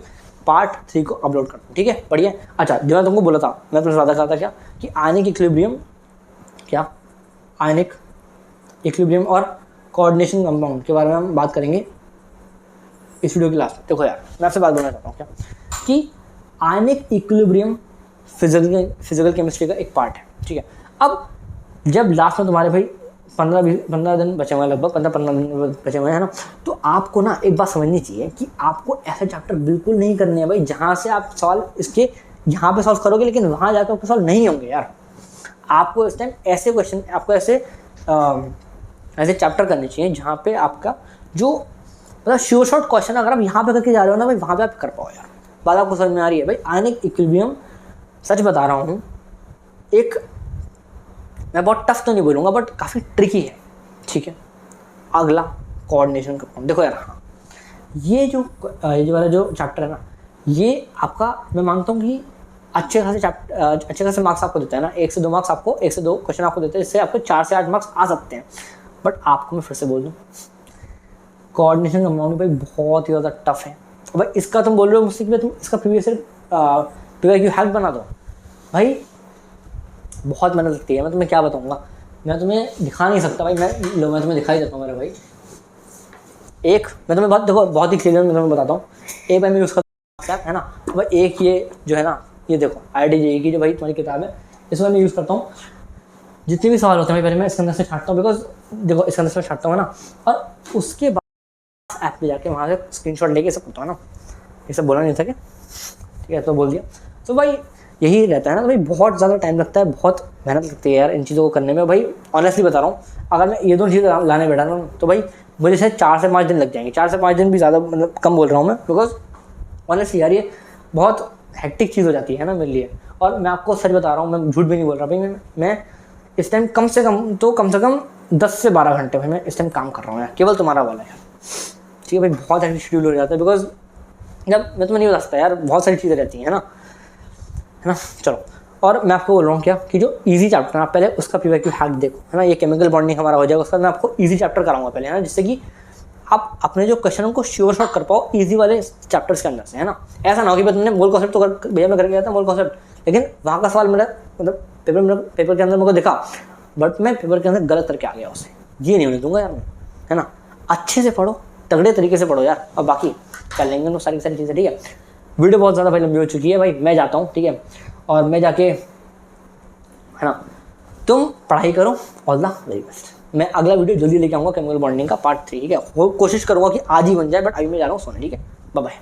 पार्ट 3 को अपलोड कर दूँ, ठीक है, बढ़िया। अच्छा, जो मैं तुमको बोला था, मैं तुमसे वादा कहा था क्या कि आयनिक इक्विलिब्रियम, क्या आयनिक इक्विलिब्रियम और कोऑर्डिनेशन कंपाउंड के बारे में हम बात करेंगे इस वीडियो की लास्ट में। देखो यार, मैं आपसे बात बोलना चाहता हूँ क्या कि आयनिक इक्विलिब्रियम फिजिकल केमिस्ट्री का एक पार्ट है, ठीक है। अब जब लास्ट में तुम्हारे भाई 15 दिन बचे हुए हैं, लगभग 15 दिन बचे हुए हैं ना, तो आपको ना एक बात समझनी चाहिए कि आपको ऐसे चैप्टर बिल्कुल नहीं करने हैं भाई जहाँ से आप सवाल इसके यहाँ पे सॉल्व करोगे लेकिन वहाँ जाकर आपके सॉल्व नहीं होंगे यार। आपको इस टाइम ऐसे क्वेश्चन, आपको ऐसे चैप्टर करने चाहिए जहाँ पे आपका जो मतलब श्योर शॉर्ट क्वेश्चन अगर आप यहाँ पे करके जा रहे हो ना भाई, वहाँ पे आप कर पाओ यार। बात आपको समझ में आ रही है भाई। आयनिक इक्विलिब्रियम सच बता रहा हूँ, एक मैं बहुत टफ तो नहीं बोलूँगा बट काफ़ी ट्रिकी है, ठीक है। अगला कोऑर्डिनेशन कंपाउंड, देखो यार, हाँ ये वाला जो चैप्टर है ना, ये आपका मैं मानता हूँ कि अच्छे खासे मार्क्स आपको देता है ना। 1 से 2 मार्क्स आपको, 1 से 2 क्वेश्चन आपको देते हैं, जिससे आपको 4 से 8 मार्क्स आ सकते हैं। बट आपको मैं फिर से बोल दूँ, कोऑर्डिनेशन कंपाउंड भाई बहुत ही ज़्यादा टफ है भाई। इसका तुम बोल रहे हो मुझसे कि तुम इसका प्रीवियस PYQ हैक बना दो, भाई बहुत मेहनत लगती है। मैं तुम्हें क्या बताऊँगा, मैं तुम्हें दिखा नहीं सकता भाई। मैं तुम्हें दिखा ही देता हूँ मेरा भाई। मैं तुम्हें बहुत ही क्लियर मैं तुम्हें बताता हूँ। एक बार मैं यूज़ करता हूँ, है ना भाई। एक ये जो है ना, ये देखो IIT की जो भाई तुम्हारी किताब है, इसमें मैं यूज़ करता हूँ। जितने भी सवाल होते हैं भाई पहले मैं इसके अंदर से छांटता हूँ, बिकॉज देखो इसके अंदर से छांटता हूँ ना, और उसके बाद ऐप पे जाके वहाँ से स्क्रीनशॉट लेके सब करता हूँ ना। ये सब बोला नहीं था क्या, ठीक है, तो बोल दिया। तो भाई यही रहता है ना, तो भाई बहुत ज़्यादा टाइम लगता है, बहुत मेहनत लगती है यार इन चीज़ों को करने में भाई। ऑनेस्टली बता रहा हूँ, अगर मैं ये दोनों चीज़ें लाने बैठा ना तो भाई मुझे शायद 4 से 5 दिन लग जाएंगे। 4 से 5 दिन भी ज़्यादा मतलब कम बोल रहा हूँ मैं, बिकॉज ऑनेस्टली यार ये बहुत हेक्टिक चीज़ हो जाती है ना मेरे लिए। और मैं आपको सच बता रहा हूँ, मैं झूठ भी नहीं बोल रहा भाई। मैं इस टाइम कम से कम 10 से 12 घंटे भाई मैं इस टाइम काम कर रहा हूँ यार, केवल तुम्हारा वाला यार, ठीक है भाई। बहुत हेक्टिक शेड्यूल हो जाता है, बिकॉज जब मैं तुम्हें नहीं बता सकता यार, बहुत सारी चीज़ें रहती हैं, है ना। चलो, और मैं आपको बोल रहा हूँ क्या कि जो इजी चैप्टर है पहले उसका PYQ हैक देखो, है ना। ये केमिकल बॉन्डिंग हमारा हो जाएगा, उसका मैं आपको इजी चैप्टर कराऊंगा पहले, है ना, जिससे कि आप अपने जो क्वेश्चन को श्योर शॉर्ट कर पाओ इजी वाले चैप्टर्स के अंदर से, है ना। ऐसा ना हो कि तुमने मोल कॉन्सेप्ट तो भैया मैं करके गया था मोल कॉन्सेप्ट, लेकिन वहाँ का सवाल मेरा मतलब पेपर के अंदर मेरे को दिखा, बट मैं पेपर के अंदर गलत करके आ गया उसे। ये नहीं होने दूंगा यार मैं, है ना। अच्छे से पढ़ो, तगड़े तरीके से पढ़ो यार, और बाकी कर लेंगे तो सारी चीज़ें, ठीक है। वीडियो बहुत ज़्यादा भाई लंबी हो चुकी है भाई, मैं जाता हूँ, ठीक है। और मैं जाके, है ना, तुम पढ़ाई करो, ऑल द वेरी बेस्ट। मैं अगला वीडियो जल्दी लेके आऊँगा केमिकल बॉन्डिंग का पार्ट 3, ठीक है। वो कोशिश करूँगा कि आज ही बन जाए, बट अभी मैं जा रहा हूँ सोने, ठीक है। Bye bye.